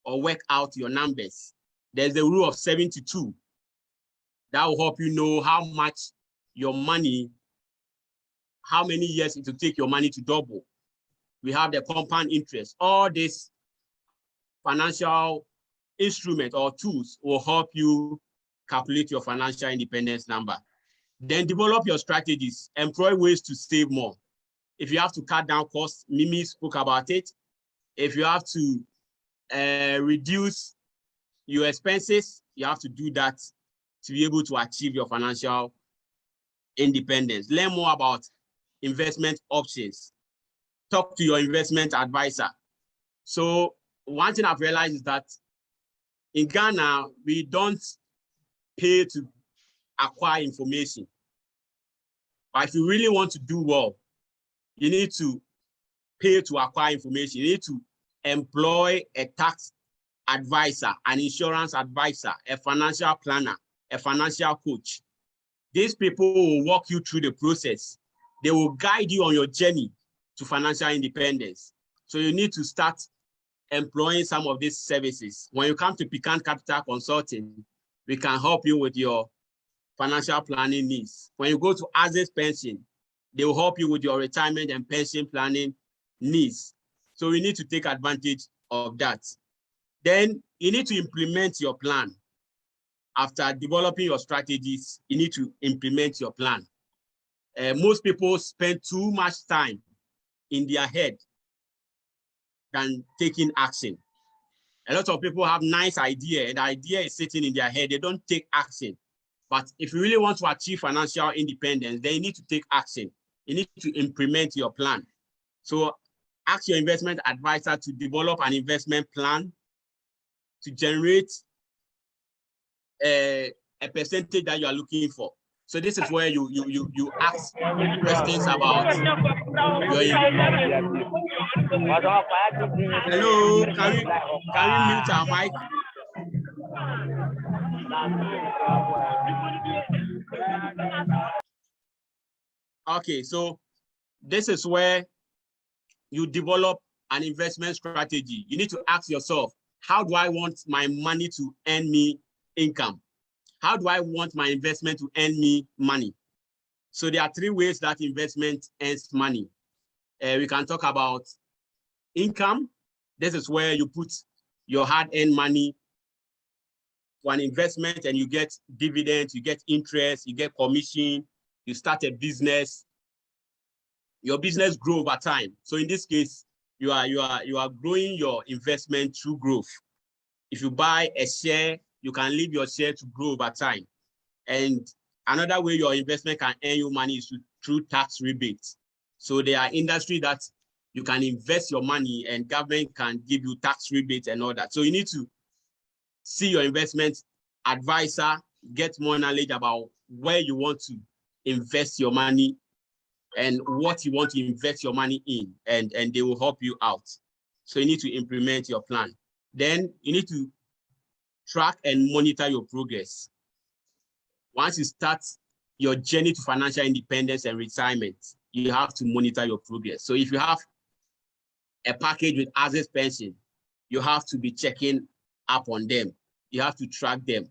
or work out your numbers. There's the rule of 72 that will help you know how much your money, how many years it will take your money to double. We have the compound interest. All these financial instruments or tools will help you calculate your financial independence number. Then develop your strategies, employ ways to save more. If you have to cut down costs, Mimi spoke about it. If you have to reduce your expenses, you have to do that to be able to achieve your financial independence. Learn more about investment options. Talk to your investment advisor. So one thing I've realized is that in Ghana, we don't pay to acquire information. But if you really want to do well, you need to pay to acquire information. You need to employ a tax advisor, an insurance advisor, a financial planner, a financial coach. These people will walk you through the process. They will guide you on your journey to financial independence. So you need to start employing some of these services. When you come to Pecan Capital Consulting, we can help you with your financial planning needs. When you go to Access Pension, they will help you with your retirement and pension planning needs. So we need to take advantage of that. Then you need to implement your plan. After developing your strategies, you need to implement your plan. Most people spend too much time in their head than taking action. A lot of people have nice idea, and the idea is sitting in their head. They don't take action. But if you really want to achieve financial independence, then you need to take action. You need to implement your plan. So ask your investment advisor to develop an investment plan to generate a percentage that you are looking for. So this is where you ask questions about your. Hello, can we mute our mic? Okay, so this is where you develop an investment strategy. You need to ask yourself, how do I want my money to earn me income? How do I want my investment to earn me money? So there are three ways that investment earns money. We can talk about income. This is where you put your hard-earned money to an investment and you get dividends, you get interest, you get commission, you start a business. Your business grows over time. So in this case, you are growing your investment through growth. If you buy a share, you can leave your share to grow over time. And another way your investment can earn you money is through tax rebates. So there are industries that you can invest your money and government can give you tax rebates and all that. So you need to see your investment advisor, get more knowledge about where you want to invest your money and what you want to invest your money in, and they will help you out. So you need to implement your plan. Then you need to track and monitor your progress. Once you start your journey to financial independence and retirement, you have to monitor your progress. So if you have a package with Access Pension, you have to be checking up on them. You have to track them.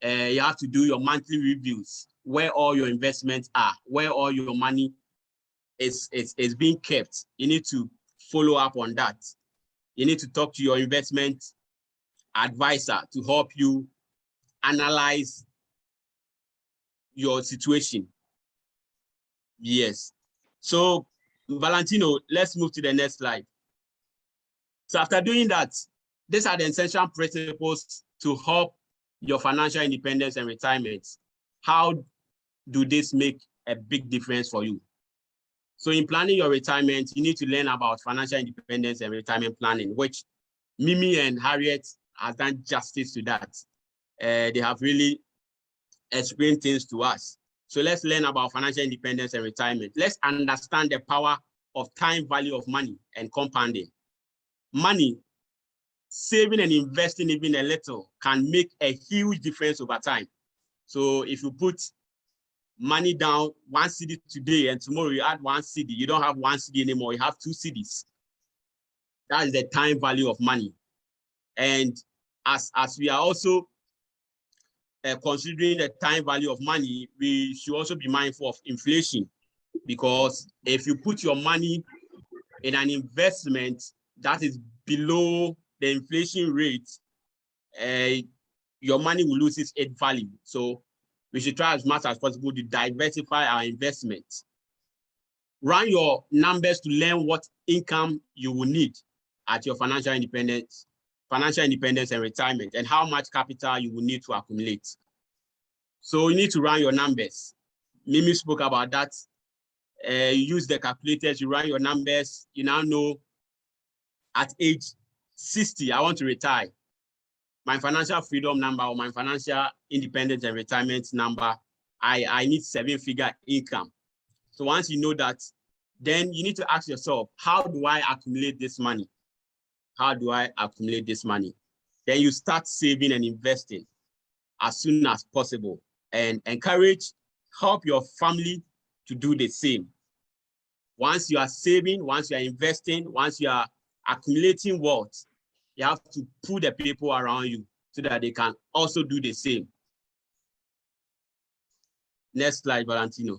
You have to do your monthly reviews, where all your investments are, where all your money is being kept. You need to follow up on that. You need to talk to your investment advisor to help you analyze your situation. Yes. So Valentino, let's move to the next slide. So after doing that, these are the essential principles to help your financial independence and retirement. How do this make a big difference for you? So in planning your retirement, you need to learn about financial independence and retirement planning, which Mimi and Harriet has done justice to that. They have really explained things to us. So let's learn about financial independence and retirement. Let's understand the power of time value of money and compounding. Money, saving and investing even a little can make a huge difference over time. So if you put money down 1 cedi today and tomorrow you add 1 cedi, you don't have 1 cedi anymore, you have 2 cedis. That is the time value of money. And as we are also considering the time value of money, we should also be mindful of inflation, because if you put your money in an investment that is below the inflation rate, your money will lose its value. So we should try as much as possible to diversify our investments. Run your numbers to learn what income you will need at your financial independence and retirement, and how much capital you will need to accumulate. So you need to run your numbers. Mimi spoke about that. You use the calculators, you run your numbers. You now know at age 60, I want to retire. My financial freedom number or my financial independence and retirement number, I need 7-figure income. So once you know that, then you need to ask yourself, how do I accumulate this money? How do I accumulate this money? Then you start saving and investing as soon as possible, and help your family to do the same. Once you are saving, once you are investing, once you are accumulating wealth, you have to pull the people around you so that they can also do the same. Next slide, Valentino.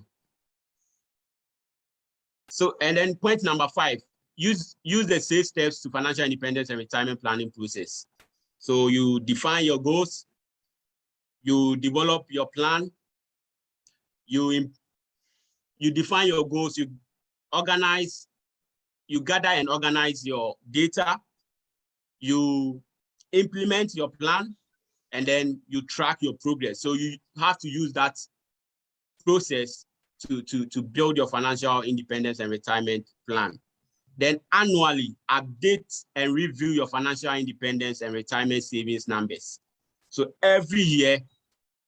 So, and then point number 5, use the 6 steps to financial independence and retirement planning process. So you define your goals, you develop your plan, you define your goals, you organize, you gather and organize your data, you implement your plan, and then you track your progress. So you have to use that process to build your financial independence and retirement plan. Then annually update and review your financial independence and retirement savings numbers. So every year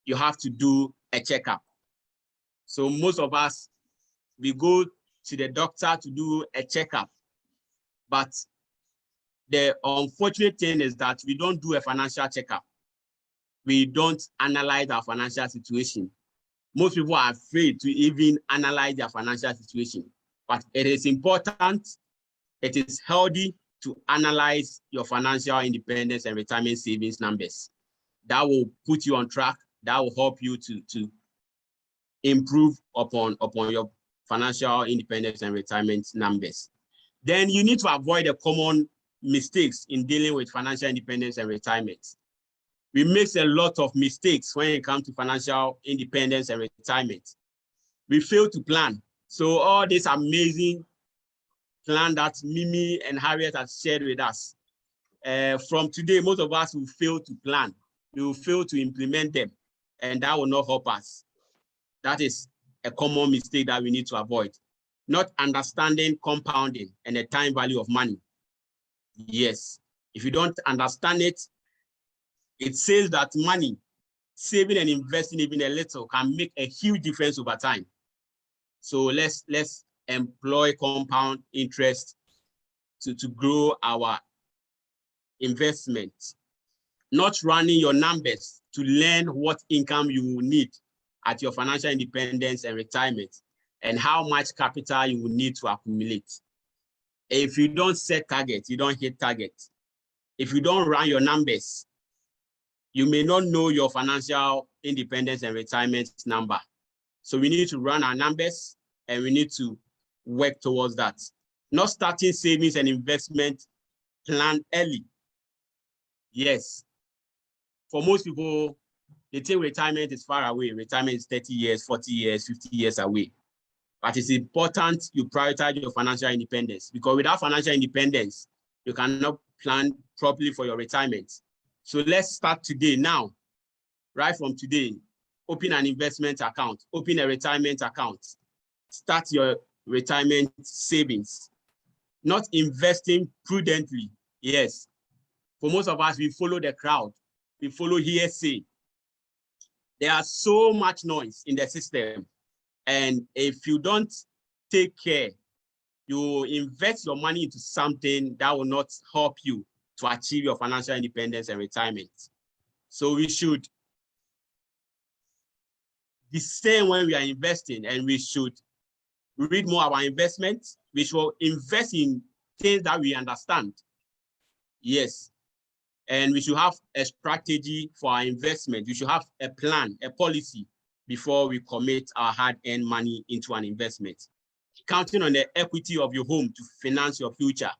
you have to do a checkup. So most of us, we go to the doctor to do a checkup, but the unfortunate thing is that we don't do a financial checkup. We don't analyze our financial situation. Most people are afraid to even analyze their financial situation, but it is important, it is healthy to analyze your financial independence and retirement savings numbers. That will put you on track. That will help you to improve upon your financial independence and retirement numbers. Then you need to avoid the common mistakes in dealing with financial independence and retirement. We make a lot of mistakes when it comes to financial independence and retirement. We fail to plan. So all this amazing plan that Mimi and Harriet have shared with us, from today, most of us will fail to plan. We will fail to implement them, and that will not help us. That is a common mistake that we need to avoid. Not understanding compounding and the time value of money. Yes, if you don't understand it, it says that money, saving and investing even a little, can make a huge difference over time. So let's employ compound interest to grow our investment. Not running your numbers to learn what income you will need at your financial independence and retirement, and how much capital you will need to accumulate. If you don't set targets, you don't hit targets. If you don't run your numbers, you may not know your financial independence and retirement number. So we need to run our numbers, and we need to work towards that. Not starting savings and investment plan early. Yes. For most people, they think retirement is far away. Retirement is 30 years, 40 years, 50 years away. But it's important you prioritize your financial independence, because without financial independence, you cannot plan properly for your retirement. So let's start today, now, right from today. Open an investment account, open a retirement account, start your retirement savings. Not investing prudently, yes. For most of us, we follow the crowd, we follow hearsay. There are so much noise in the system, and if you don't take care, you invest your money into something that will not help you to achieve your financial independence and retirement. So we should discern when we are investing, and we should read more about investments. We should invest in things that we understand. Yes. And we should have a strategy for our investment. We should have a plan, a policy before we commit our hard-earned money into an investment. Counting on the equity of your home to finance your future.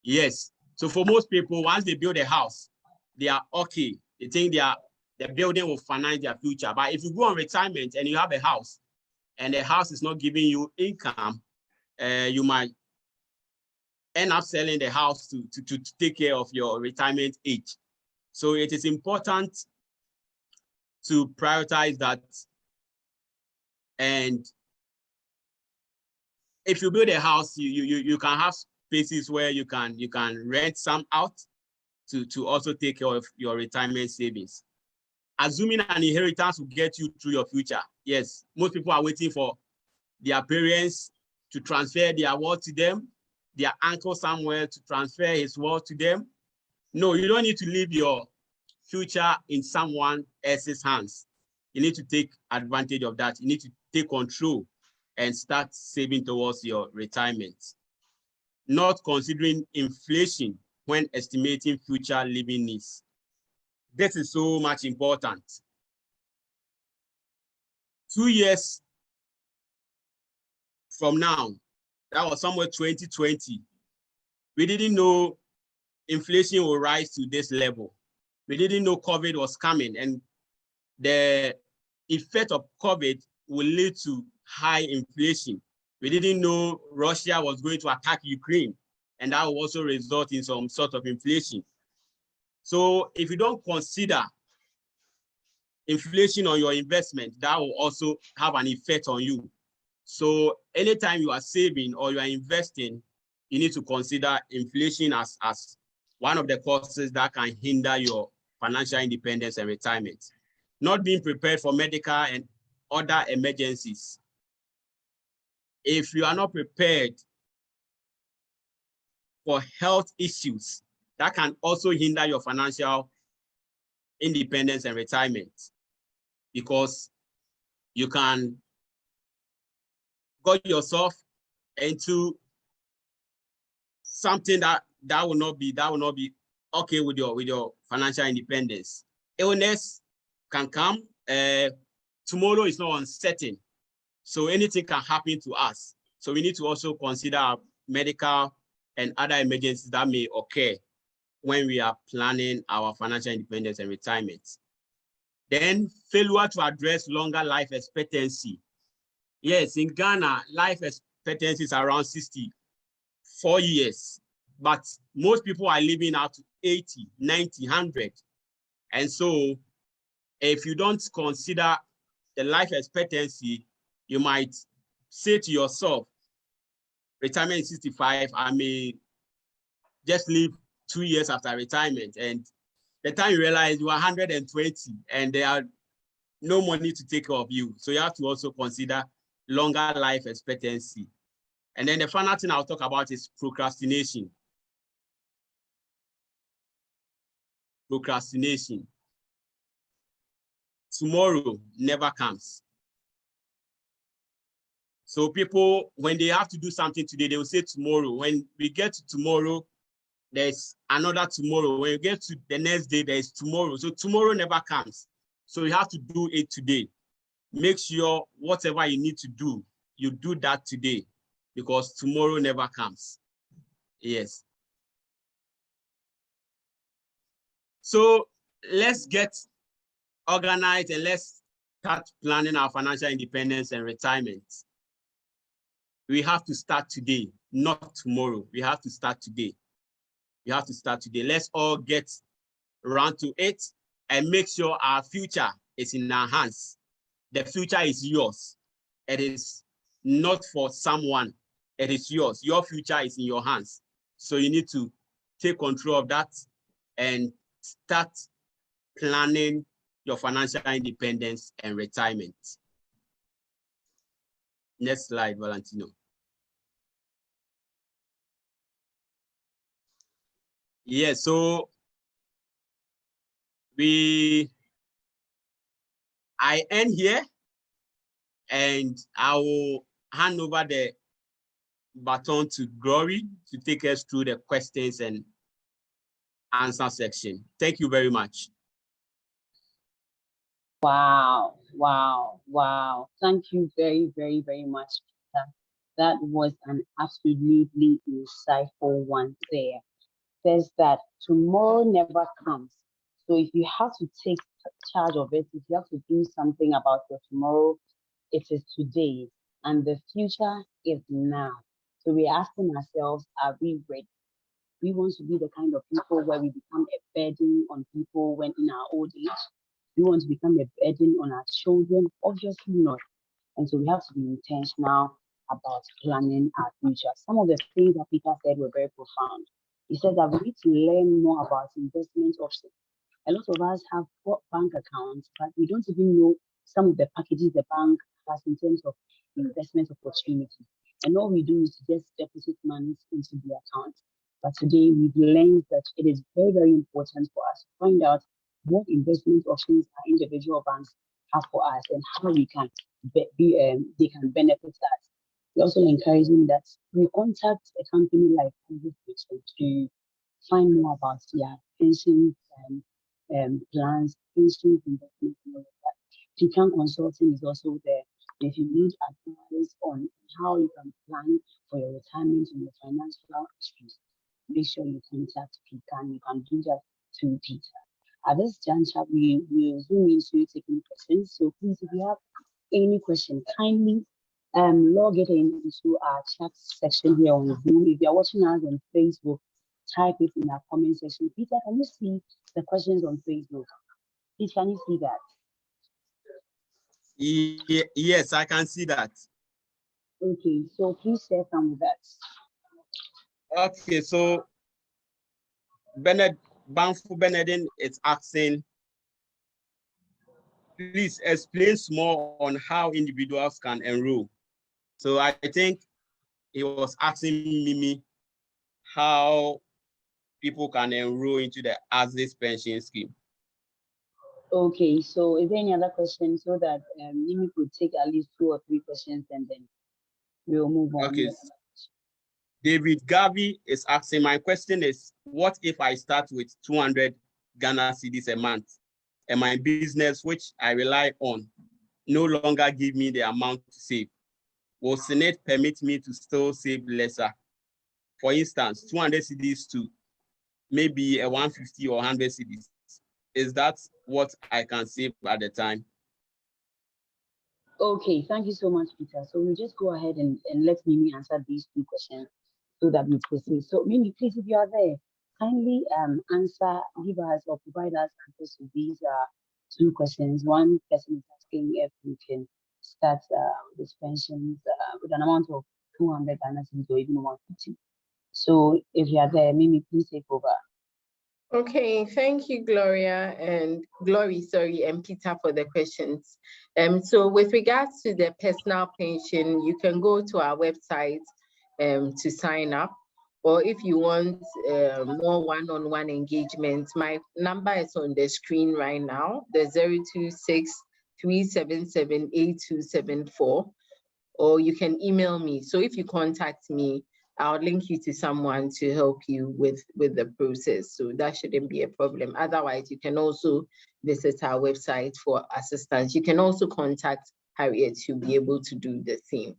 Yes. So for most people, once they build a house, they are okay. They think the building will finance their future. But if you go on retirement and you have a house, and the house is not giving you income, you might end up selling the house to take care of your retirement age. So it is important to prioritize that. And if you build a house, you can have spaces where you can rent some out to also take care of your retirement savings. Assuming an inheritance will get you through your future. Yes, most people are waiting for their parents to transfer their wealth to them, their uncle somewhere to transfer his wealth to them. No, you don't need to leave your future in someone else's hands. You need to take advantage of that. You need to take control and start saving towards your retirement. Not considering inflation when estimating future living needs. This is so much important. 2 years from now, that was somewhere 2020, we didn't know inflation will rise to this level. We didn't know COVID was coming, and the effect of COVID will lead to high inflation. We didn't know Russia was going to attack Ukraine, and that will also result in some sort of inflation. So if you don't consider inflation on your investment, that will also have an effect on you. So anytime you are saving or you are investing, you need to consider inflation as one of the causes that can hinder your financial independence and retirement. Not being prepared for medical and other emergencies. If you are not prepared for health issues, that can also hinder your financial independence and retirement, because you can get yourself into something that will not be okay with your financial independence. Illness can come. Tomorrow is not uncertain, so anything can happen to us. So we need to also consider medical and other emergencies that may occur when we are planning our financial independence and retirement. Then failure to address longer life expectancy. Yes, in Ghana, life expectancy is around 64 years, but most people are living out to 80, 90, 100. And so if you don't consider the life expectancy, you might say to yourself, retirement is 65, I may just live 2 years after retirement. And the time you realize you are 120 and there are no money to take care of you. So you have to also consider longer life expectancy. And then the final thing I'll talk about is procrastination. Procrastination. Tomorrow never comes. So people, when they have to do something today, they will say tomorrow. When we get to tomorrow, there's another tomorrow. When you get to the next day, there's tomorrow. So tomorrow never comes. So you have to do it today. Make sure whatever you need to do, you do that today, because tomorrow never comes. Yes. So let's get organized and let's start planning our financial independence and retirement. We have to start today, not tomorrow. We have to start today. We have to start today. Let's all get around to it and make sure our future is in our hands. The future is yours. It is not for someone. It is yours. Your future is in your hands. So you need to take control of that and start planning your financial independence and retirement. Next slide, Valentino. Yeah, so I end here and I will hand over the baton to Glory to take us through the questions and answer section. Thank you very much. Wow, wow, wow. Thank you very, very, very much, Peter. That was an absolutely insightful one there. Says that tomorrow never comes. So if you have to take charge of it, if you have to do something about your tomorrow, it is today, and the future is now. So we're asking ourselves, are we ready? We want to be the kind of people where we become a burden on people when in our old age. We want to become a burden on our children? Obviously not. And so we have to be intentional about planning our future. Some of the things that Peter said were very profound. He said that we need to learn more about investment options. A lot of us have bank accounts, but we don't even know some of the packages the bank has in terms of investment opportunities. And all we do is to just deposit money into the account. But today we've learned that it is very, very important for us to find out what investment options our individual banks have for us and how we can they can benefit us. We're also encouraging that we contact a company like Convocation to find more about their pension plans, pension investment, and all of that. Pecan Consulting is also there. If you need advice on how you can plan for your retirement and your financial issues, make sure you contact Pecan. You can do that to Peter. At this juncture, we will zoom into taking questions. So please, if you have any question, kindly log it into our chat section here on Zoom. If you're watching us on Facebook, type it in our comment section. Peter, can you see the questions on Facebook? Please, can you see that? Yes, I can see that. Okay, so please share some with us. Okay, so Banfu Benedin is asking, please explain more on how individuals can enroll. So I think he was asking Mimi how people can enroll into the Axis pension scheme. Okay, so is there any other questions so that Mimi could take at least 2 or 3 questions and then we'll move on. Okay. David Garvey is asking, my question is, what if I start with 200 Ghana cedis a month and my business, which I rely on, no longer give me the amount to save? Will Senate permit me to still save lesser? For instance, 200 cedis to maybe a 150 or 100 cedis. Is that what I can save at the time? Okay, thank you so much, Peter. So we'll just go ahead and let Mimi answer these 2 questions so that we proceed. So Mimi, please, if you are there, kindly answer, give us or provide us answers to these 2 questions. One person is asking if we can start this pensions with an amount of 200 Ghana cedis or even 150. So if you are there, Mimi, please take over. Okay, thank you, Gloria and Peter for the questions. So with regards to the personal pension, you can go to our website to sign up, or if you want more one-on-one engagement, my number is on the screen right now, the 026-377-8274, or you can email me. So if you contact me, I'll link you to someone to help you with the process. So that shouldn't be a problem. Otherwise, you can also visit our website for assistance. You can also contact Harriet to be able to do the same.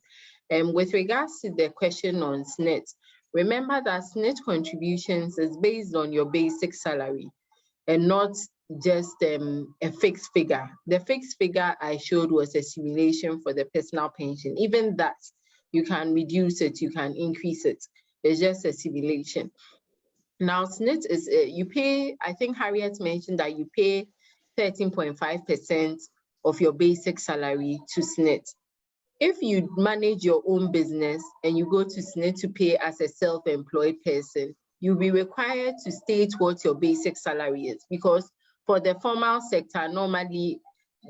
And with regards to the question on SNET, remember that SNET contributions is based on your basic salary and not just a fixed figure. The fixed figure I showed was a simulation for the personal pension. Even that, you can reduce it, you can increase it. It's just a simulation. Now, SNET is, you pay, I think Harriet mentioned that you pay 13.5% of your basic salary to SNET. If you manage your own business and you go to SNET to pay as a self-employed person, you'll be required to state what your basic salary is, because for the formal sector, normally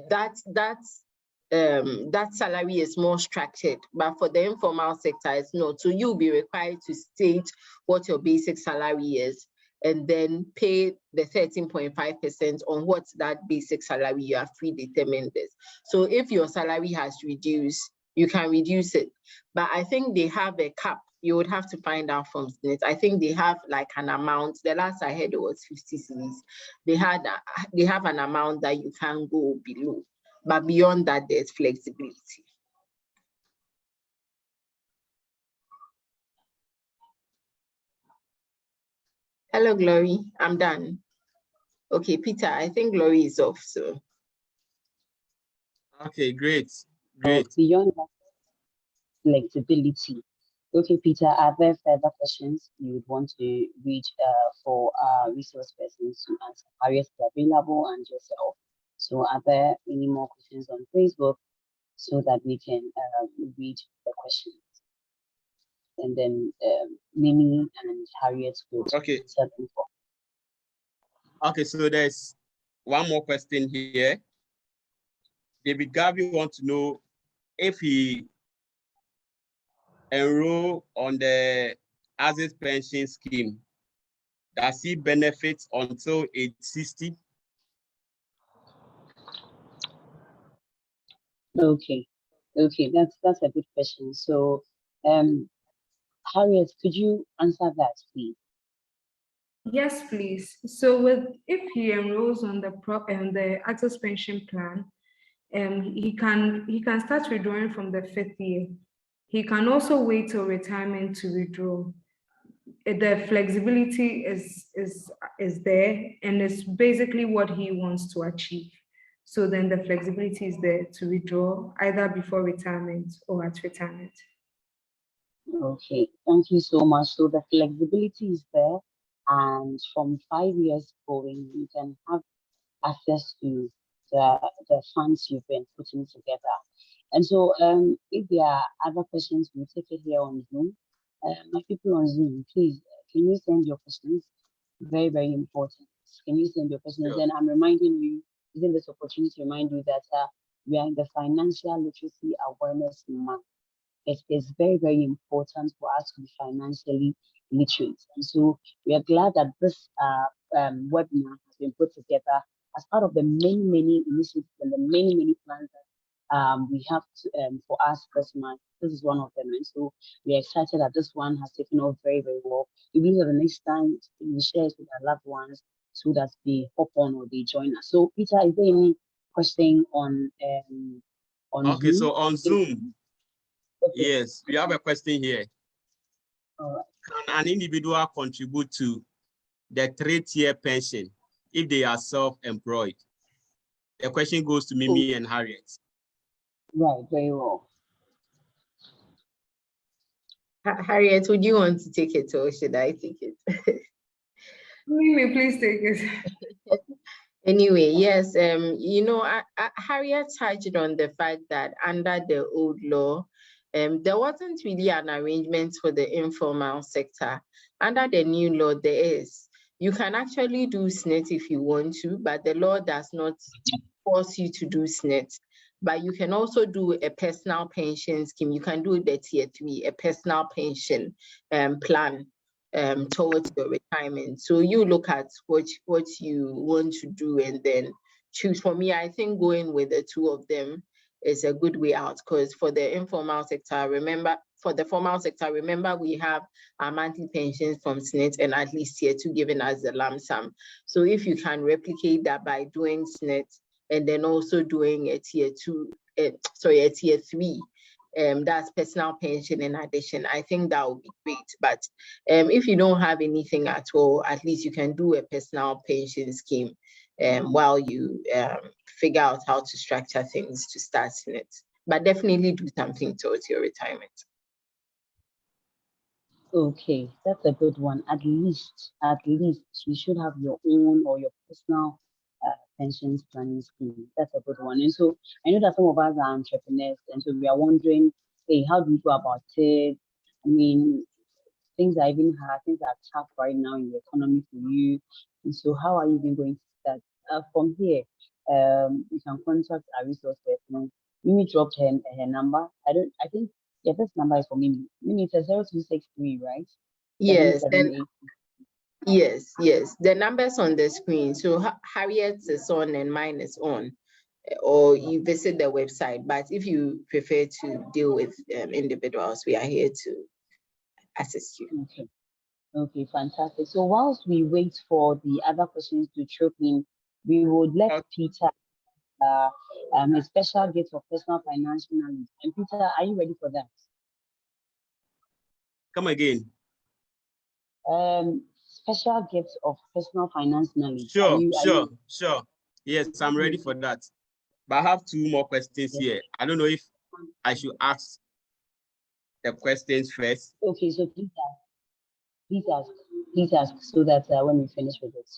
that salary is more structured, but for the informal sector, it's not. So you'll be required to state what your basic salary is and then pay the 13.5% on what that basic salary you have predetermined is. So if your salary has reduced, you can reduce it. But I think they have a cap. You would have to find out from SNET. I think they have like an amount. The last I heard it was 50 cedis. They have an amount that you can go below. But beyond that, there's flexibility. Hello, Glory. I'm done. Okay, Peter, I think Glory is off, so. Okay, great. Great. Beyond that, flexibility. Okay, Peter, are there further questions you would want to reach for resource persons to answer? Harriet is available and yourself. So are there any more questions on Facebook so that we can read the questions? And then Mimi and Harriet will okay. settle for. Okay, so there's one more question here. David Garvey wants to know if he enroll on the Axis pension scheme, does he benefit until age 60? Okay, that's a good question. So, Harriet, could you answer that, please? Yes, please. So if he enrolls on the Axis pension plan, he can start withdrawing from the 5th year. He can also wait till retirement to withdraw. The flexibility is there, and it's basically what he wants to achieve. So then the flexibility is there to withdraw either before retirement or at retirement. Okay, thank you so much. So the flexibility is there, and from 5 years going, you can have access to the funds you've been putting together. And so if there are other questions, we'll take it here on Zoom. My people on Zoom, please, can you send your questions? Very, very important. Can you send your questions? Sure. And I'm reminding you, using this opportunity to remind you that we are in the Financial Literacy Awareness Month. It is very, very important for us to be financially literate. And so we are glad that this webinar has been put together as part of the many initiatives and the many plans that we have for us this month. This is one of them. And so we are excited that this one has taken off very, very well. We believe that the next time we share it with our loved ones so that they hop on or they join us. So Peter, is there any question on Okay, Zoom? so on Zoom, Okay. yes, we have a question here. All right. Can an individual contribute to the 3-tier pension if they are self-employed? The question goes to Mimi and Harriet. Right, very well. Harriet, would you want to take it or should I take it? Mimi, please take it. Anyway, yes, Harriet touched on the fact that under the old law, there wasn't really an arrangement for the informal sector. Under the new law, there is. You can actually do SNET if you want to, but the law does not force you to do SNET. But you can also do a personal pension scheme. You can do the tier 3, a personal pension plan towards your retirement. So you look at what you want to do and then choose. For me, I think going with the two of them is a good way out, because for the informal sector, for the formal sector, remember we have our monthly pensions from SNET and at least tier 2 given as the lump sum. So if you can replicate that by doing SNET and then also doing a tier 3, that's personal pension in addition, I think that would be great. But if you don't have anything at all, at least you can do a personal pension scheme while you figure out how to structure things to start SNET. But definitely do something towards your retirement. Okay, that's a good one. At least you should have your own or your personal pensions planning scheme. That's a good one. And so I know that some of us are entrepreneurs, and so we are wondering, hey, how do we go about it? I mean, things are even hard, things are tough right now in the economy for you. And so how are you even going to start? From here, you can contact our resource person. Mimi dropped her number. I think yeah, this number is for Mimi. Mimi, it's a 0263, right? Yes, yes. The numbers on the screen. So Harriet's is on and mine is on, or you visit the website. But if you prefer to deal with individuals, we are here to assist you. Okay, fantastic. So whilst we wait for the other questions to drop in, we would let Peter a special gift of personal financial knowledge. And Peter, are you ready for that? Come again. Special gifts of personal finance knowledge. Sure. Yes, I'm ready for that. But I have 2 more questions here. I don't know if I should ask the questions first. Okay, so please ask so that when we finish with it,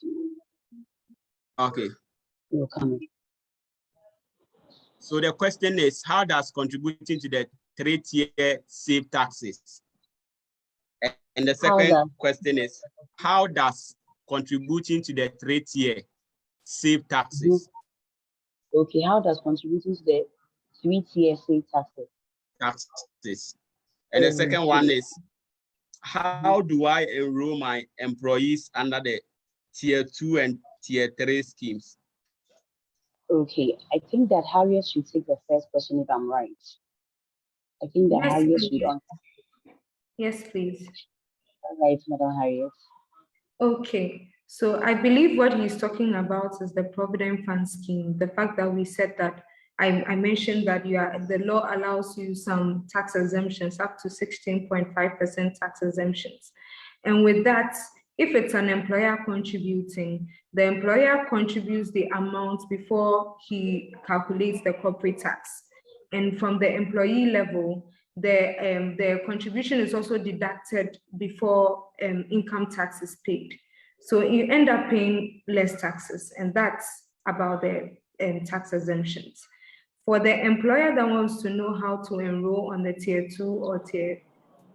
Okay. You'll come in. So the question is, how does contributing to the 3-tier save taxes? And the second question is, how does contributing to the 3-tier save taxes? Okay, how does contributing to the 3-tier save taxes? And the second one is, how do I enroll my employees under the tier 2 and tier 3 schemes? Okay, I think that Harriet should take the first question if I'm right. I think that Harriet should answer. Yes, please. All right, Madam Harriet. Okay, so I believe what he's talking about is the Provident Fund scheme, the fact that we said that I mentioned that the law allows you some tax exemptions up to 16.5% tax exemptions. And with that, if it's an employer contributing, the employer contributes the amount before he calculates the corporate tax. And from the employee level, the contribution is also deducted before income tax is paid. So you end up paying less taxes, and that's about the tax exemptions. For the employer that wants to know how to enroll on the Tier 2 or Tier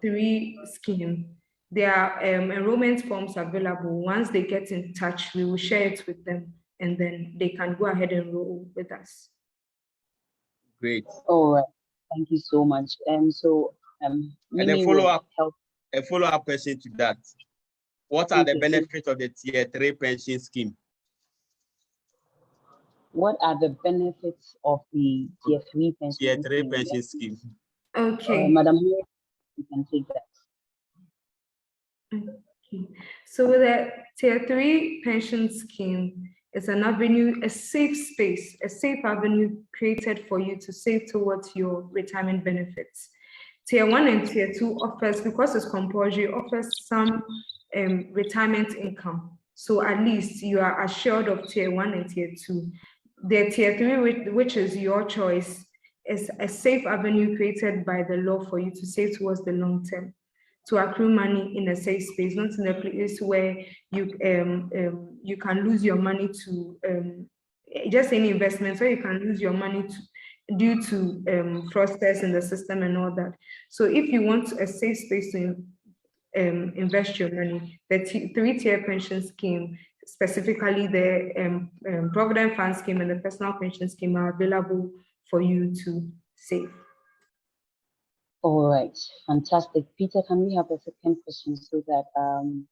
3 scheme, there are enrollment forms available. Once they get in touch, we will share it with them, and then they can go ahead and enroll with us. Great. All right. Thank you so much. And so, and a follow-up question to that. What are the benefits of the Tier 3 pension scheme? What are the benefits of the Tier 3 pension scheme? Tier 3 pension scheme. Okay. Madam, you can take that. Okay. So the Tier 3 pension scheme is an avenue, a safe space, a safe avenue created for you to save towards your retirement benefits. Tier 1 and Tier 2 offers, because it's compulsory, offers some retirement income. So at least you are assured of Tier 1 and Tier 2. The Tier 3, which is your choice, is a safe avenue created by the law for you to save towards the long term, to accrue money in a safe space, not in a place where you can lose your money to just any investments, where you can lose your money due to fraudsters in the system and all that. So if you want a safe space to invest your money, the 3-tier pension scheme, specifically the Provident Fund scheme and the personal pension scheme, are available for you to save. All right, fantastic. Peter, can we have a second question so that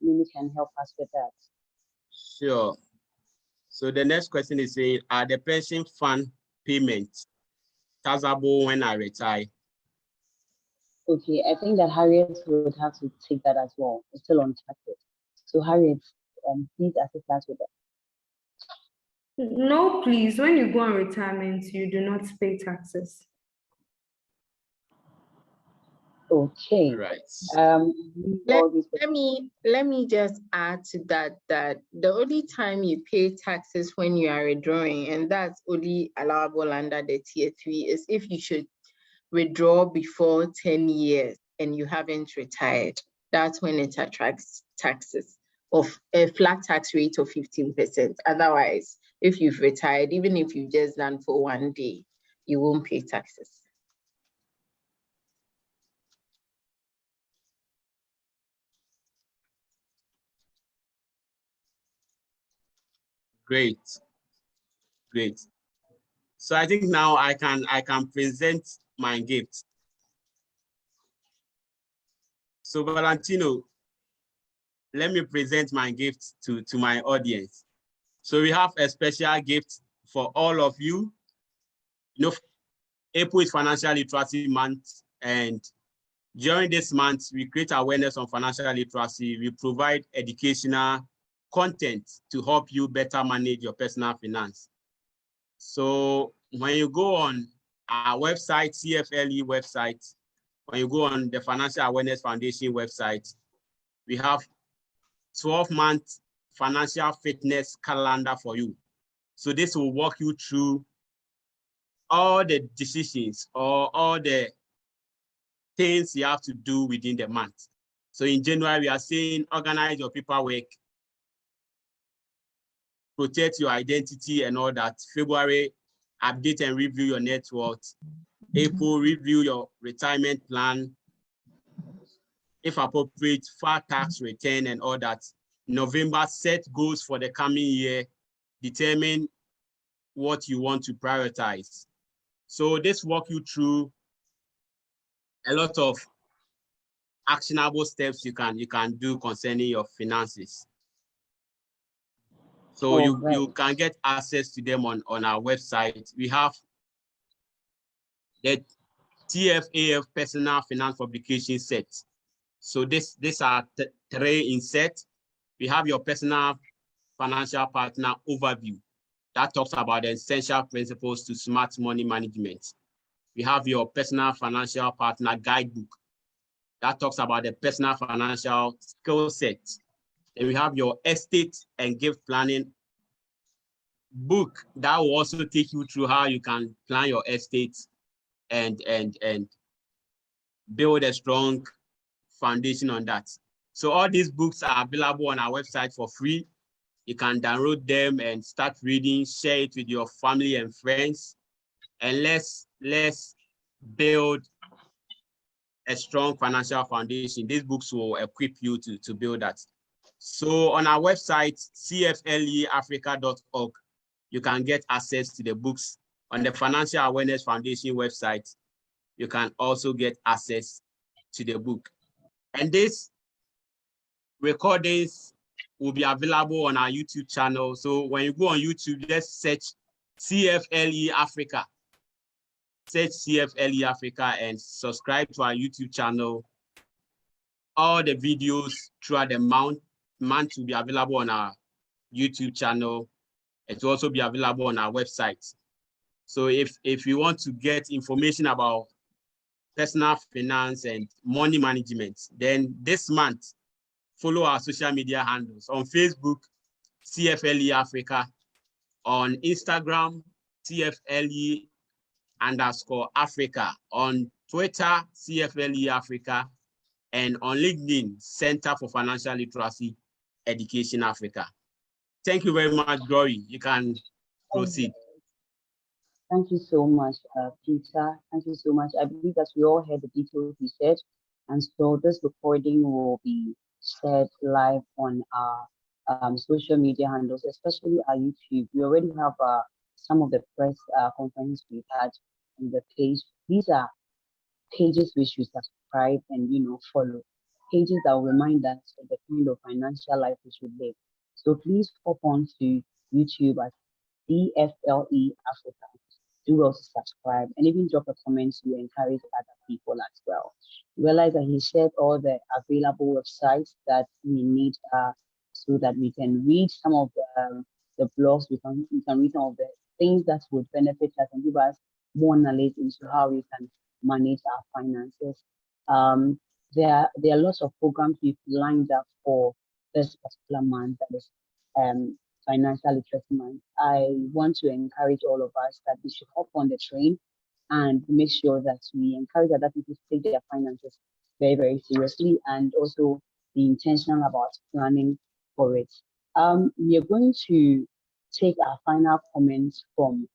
Mimi can help us with that? Sure. So the next question is saying, are the pension fund payments taxable when I retire? Okay, I think that Harriet would have to take that as well. It's still on target. So Harriet, please assist us with that. No, please. When you go on retirement, you do not pay taxes. Okay. Right. Let me just add to that the only time you pay taxes when you are withdrawing, and that's only allowable under the Tier 3, is if you should withdraw before 10 years and you haven't retired. That's when it attracts taxes of a flat tax rate of 15%. Otherwise, if you've retired, even if you just done for one day, you won't pay taxes. Great. Great. So I think now I can present my gift. So Valentino, let me present my gift to my audience. So we have a special gift for all of you. You know, April is Financial Literacy Month, and during this month, we create awareness on financial literacy. We provide educational content to help you better manage your personal finance. So when you go on our website, CFLE website, when you go on the Financial Awareness Foundation website, we have 12-month financial fitness calendar for you. So this will walk you through all the decisions or all the things you have to do within the month. So in January, we are saying organize your paperwork, protect your identity and all that. February, update and review your net worth. April, review your retirement plan. If appropriate, file tax return and all that. November, set goals for the coming year. Determine what you want to prioritize. So this walk you through a lot of actionable steps you can do concerning your finances. So you can get access to them on our website. We have the TFAF personal finance publication set. So these are 3 in set. We have your personal financial partner overview. that talks about the essential principles to smart money management. We have your personal financial partner guidebook that talks about the personal financial skill set. And we have your estate and gift planning book that will also take you through how you can plan your estate and build a strong foundation on that. So all these books are available on our website for free. You can download them and start reading, share it with your family and friends, and let's build a strong financial foundation. These books will equip you to build that. So on our website, cfleafrica.org, you can get access to the books. On the Financial Awareness Foundation website, you can also get access to the book. And these recordings will be available on our YouTube channel. So when you go on YouTube, just search CFLE Africa. Search CFLE Africa and subscribe to our YouTube channel. All the videos throughout the month will be available on our YouTube channel. It will also be available on our website. So if you want to get information about personal finance and money management, then this month, follow our social media handles. On Facebook, CFLE Africa. On Instagram, CFLE_Africa. On Twitter, CFLE Africa. And on LinkedIn, Center for Financial Literacy Education Africa. Thank you very much, Glory. You can proceed. Thank you so much, Peter. Thank you so much. I believe that we all heard the details you said, and so this recording will be shared live on our social media handles, especially our YouTube. We already have some of the press conferences we've had on the page. These are pages which you subscribe and follow. Pages that will remind us of the kind of financial life we should live. So please hop on to YouTube at CFLE Africa. Do also subscribe and even drop a comment to encourage other people as well. Realize that he shared all the available websites that we need so that we can read some of the blogs, we can read some of the things that would benefit us and give us more knowledge into how we can manage our finances. There are lots of programs we've lined up for this particular month, that is Financial Literacy Month. I want to encourage all of us that we should hop on the train and make sure that we encourage other people to take their finances very, very seriously and also be intentional about planning for it. We are going to take our final comments from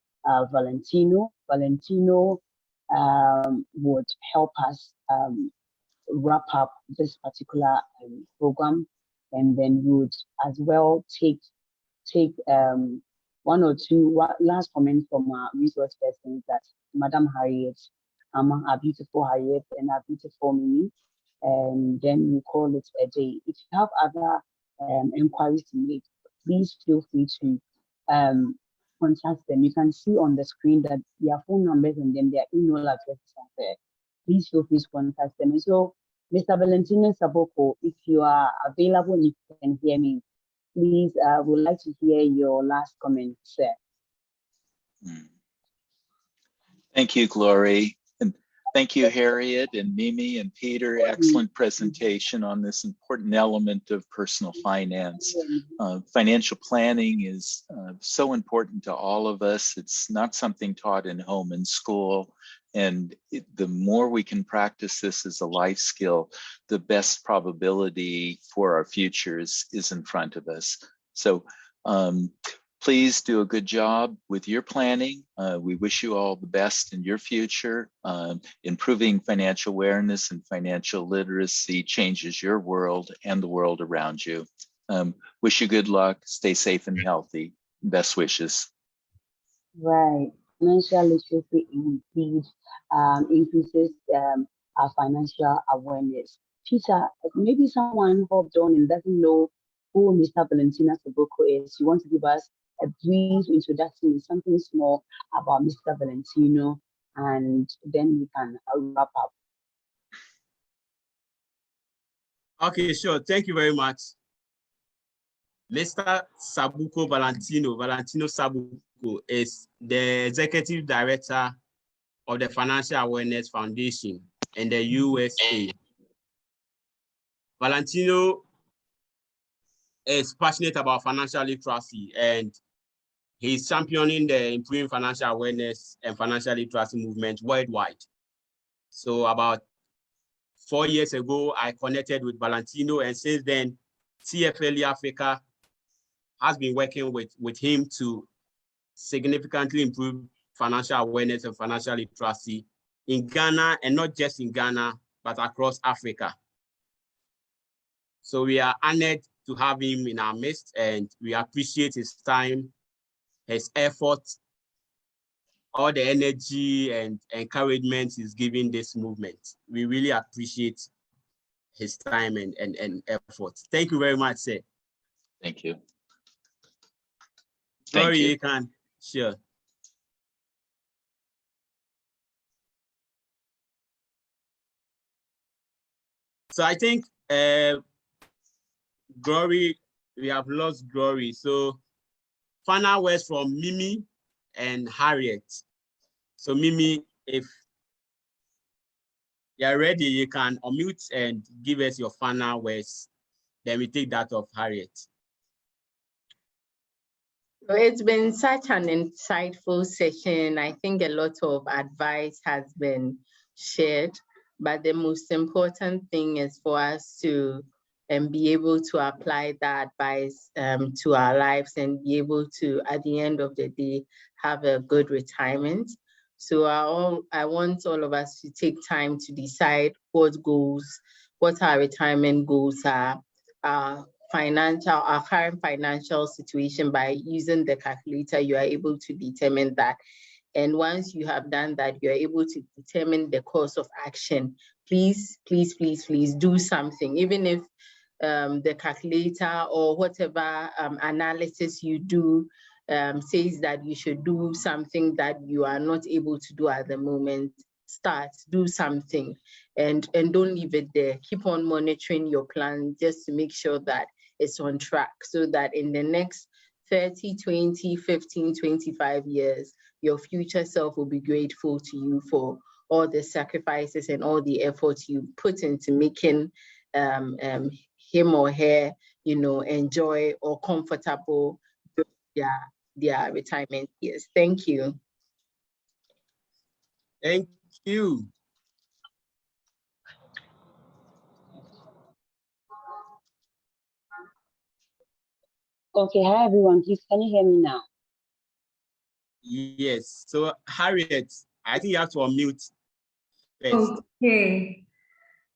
Valentino. Valentino would help us wrap up this particular program, and then we would as well take one or two last comments from our resource persons, that Madam Harriet, our beautiful Harriet and our beautiful Mimi, and then we call it a day. If you have other inquiries to make, please feel free to contact them. You can see on the screen that their phone numbers and then their email addresses are there. Please feel free to contact them. And so, Mr. Valentino Saboko, if you are available and you can hear me, please, would like to hear your last comment, sir. Thank you, Glory. And thank you, Harriet and Mimi and Peter. Excellent presentation on this important element of personal finance. Financial planning is so important to all of us. It's not something taught in home and school. And the more we can practice this as a life skill, the best probability for our futures is in front of us. So please do a good job with your planning. We wish you all the best in your future. Improving financial awareness and financial literacy changes your world and the world around you. Wish you good luck. Stay safe and healthy. Best wishes. Right. Financial literacy indeed increases our financial awareness. Peter, maybe someone hopped on and doesn't know who Mr. Valentino Saboko is. You want to give us a brief introduction and something small about Mr. Valentino, and then we can wrap up. Okay, sure. Thank you very much. Mr. Saboko Valentino Saboko Aluko is the Executive Director of the Financial Awareness Foundation in the USA. Valentino is passionate about financial literacy, and he's championing the improving financial awareness and financial literacy movement worldwide. So about 4 years ago, I connected with Valentino, and since then, TFLE Africa has been working with him to significantly improve financial awareness and financial literacy in Ghana, and not just in Ghana, but across Africa. So we are honored to have him in our midst, and we appreciate his time, his effort, all the energy and encouragement he's giving this movement. We really appreciate his time and effort. Thank you very much, sir. Thank you. Glory, you can share. So I think Glory, we have lost Glory. So final words from Mimi and Harriet. So Mimi, if you're ready, you can unmute and give us your final words. Then we take that of Harriet. It's been such an insightful session. I think a lot of advice has been shared, but the most important thing is for us to be able to apply that advice to our lives and be able to, at the end of the day, have a good retirement. So I want all of us to take time to decide what our retirement goals are, our current financial situation. By using the calculator, you are able to determine that. And once you have done that, you're able to determine the course of action. Please, please, please, please do something. Even if the calculator or whatever analysis you do says that you should do something that you are not able to do at the moment, do something, and don't leave it there. Keep on monitoring your plan just to make sure that it's on track, so that in the next 30, 20, 15, 25 years, your future self will be grateful to you for all the sacrifices and all the efforts you put into making him or her, enjoy or comfortable their retirement years. Thank you. Thank you. Okay, hi everyone. Please, can you hear me now? Yes. So Harriet, I think you have to unmute first. Okay.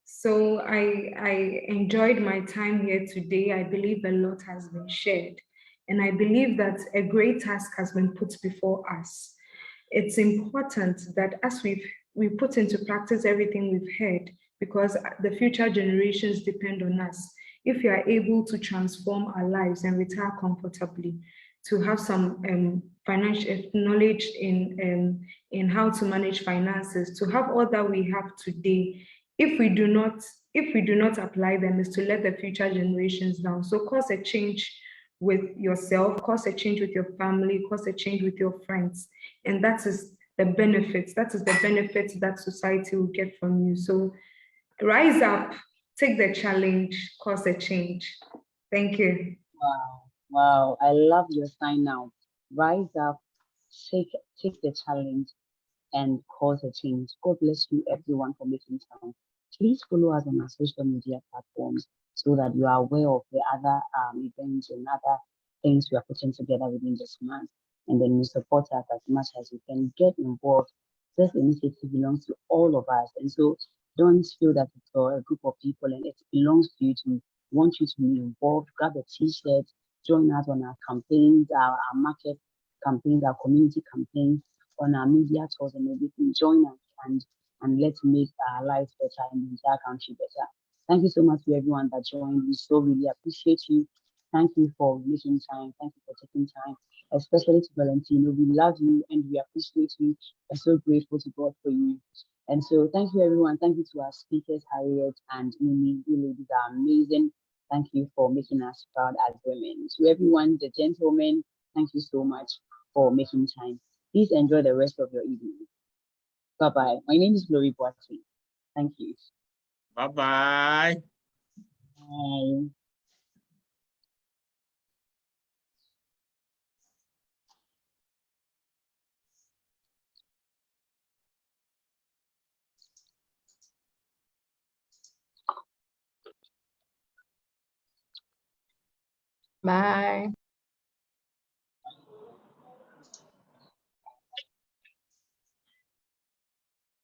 So I enjoyed my time here today. I believe a lot has been shared, and I believe that a great task has been put before us. It's important that as we put into practice everything we've heard, because the future generations depend on us. If you are able to transform our lives and retire comfortably, to have some financial knowledge in how to manage finances, to have all that we have today, if we do not apply them, is to let the future generations down. So cause a change with yourself, cause a change with your family, cause a change with your friends. And that is the benefits. That is the benefits that society will get from you. So rise up, take the challenge, cause a change. Thank you. Wow, I love your sign out. Rise up, take the challenge, and cause a change. God bless you, everyone, for making time. Please follow us on our social media platforms so that you are aware of the other events and other things we are putting together within this month. And then you support us as much as you can. Get involved. This initiative belongs to all of us. And so don't feel that it's for a group of people and it belongs to you. To want you to be involved. Grab a t-shirt, join us on our campaigns, our market campaigns, our community campaigns, on our media tours and everything. Join us and let's make our lives better and the entire country better. Thank you so much to everyone that joined. We so really appreciate you. Thank you for making time. Thank you for taking time, especially to Valentino. We love you and we appreciate you. We're so grateful to God for you. And so thank you, everyone. Thank you to our speakers, Harriet and Mimi. You ladies are amazing. Thank you for making us proud as women. To everyone, the gentlemen, thank you so much. for making time. Please enjoy the rest of your evening. Bye-bye. My name is Glory Boateng. Thank you. Bye-bye. Bye. Bye.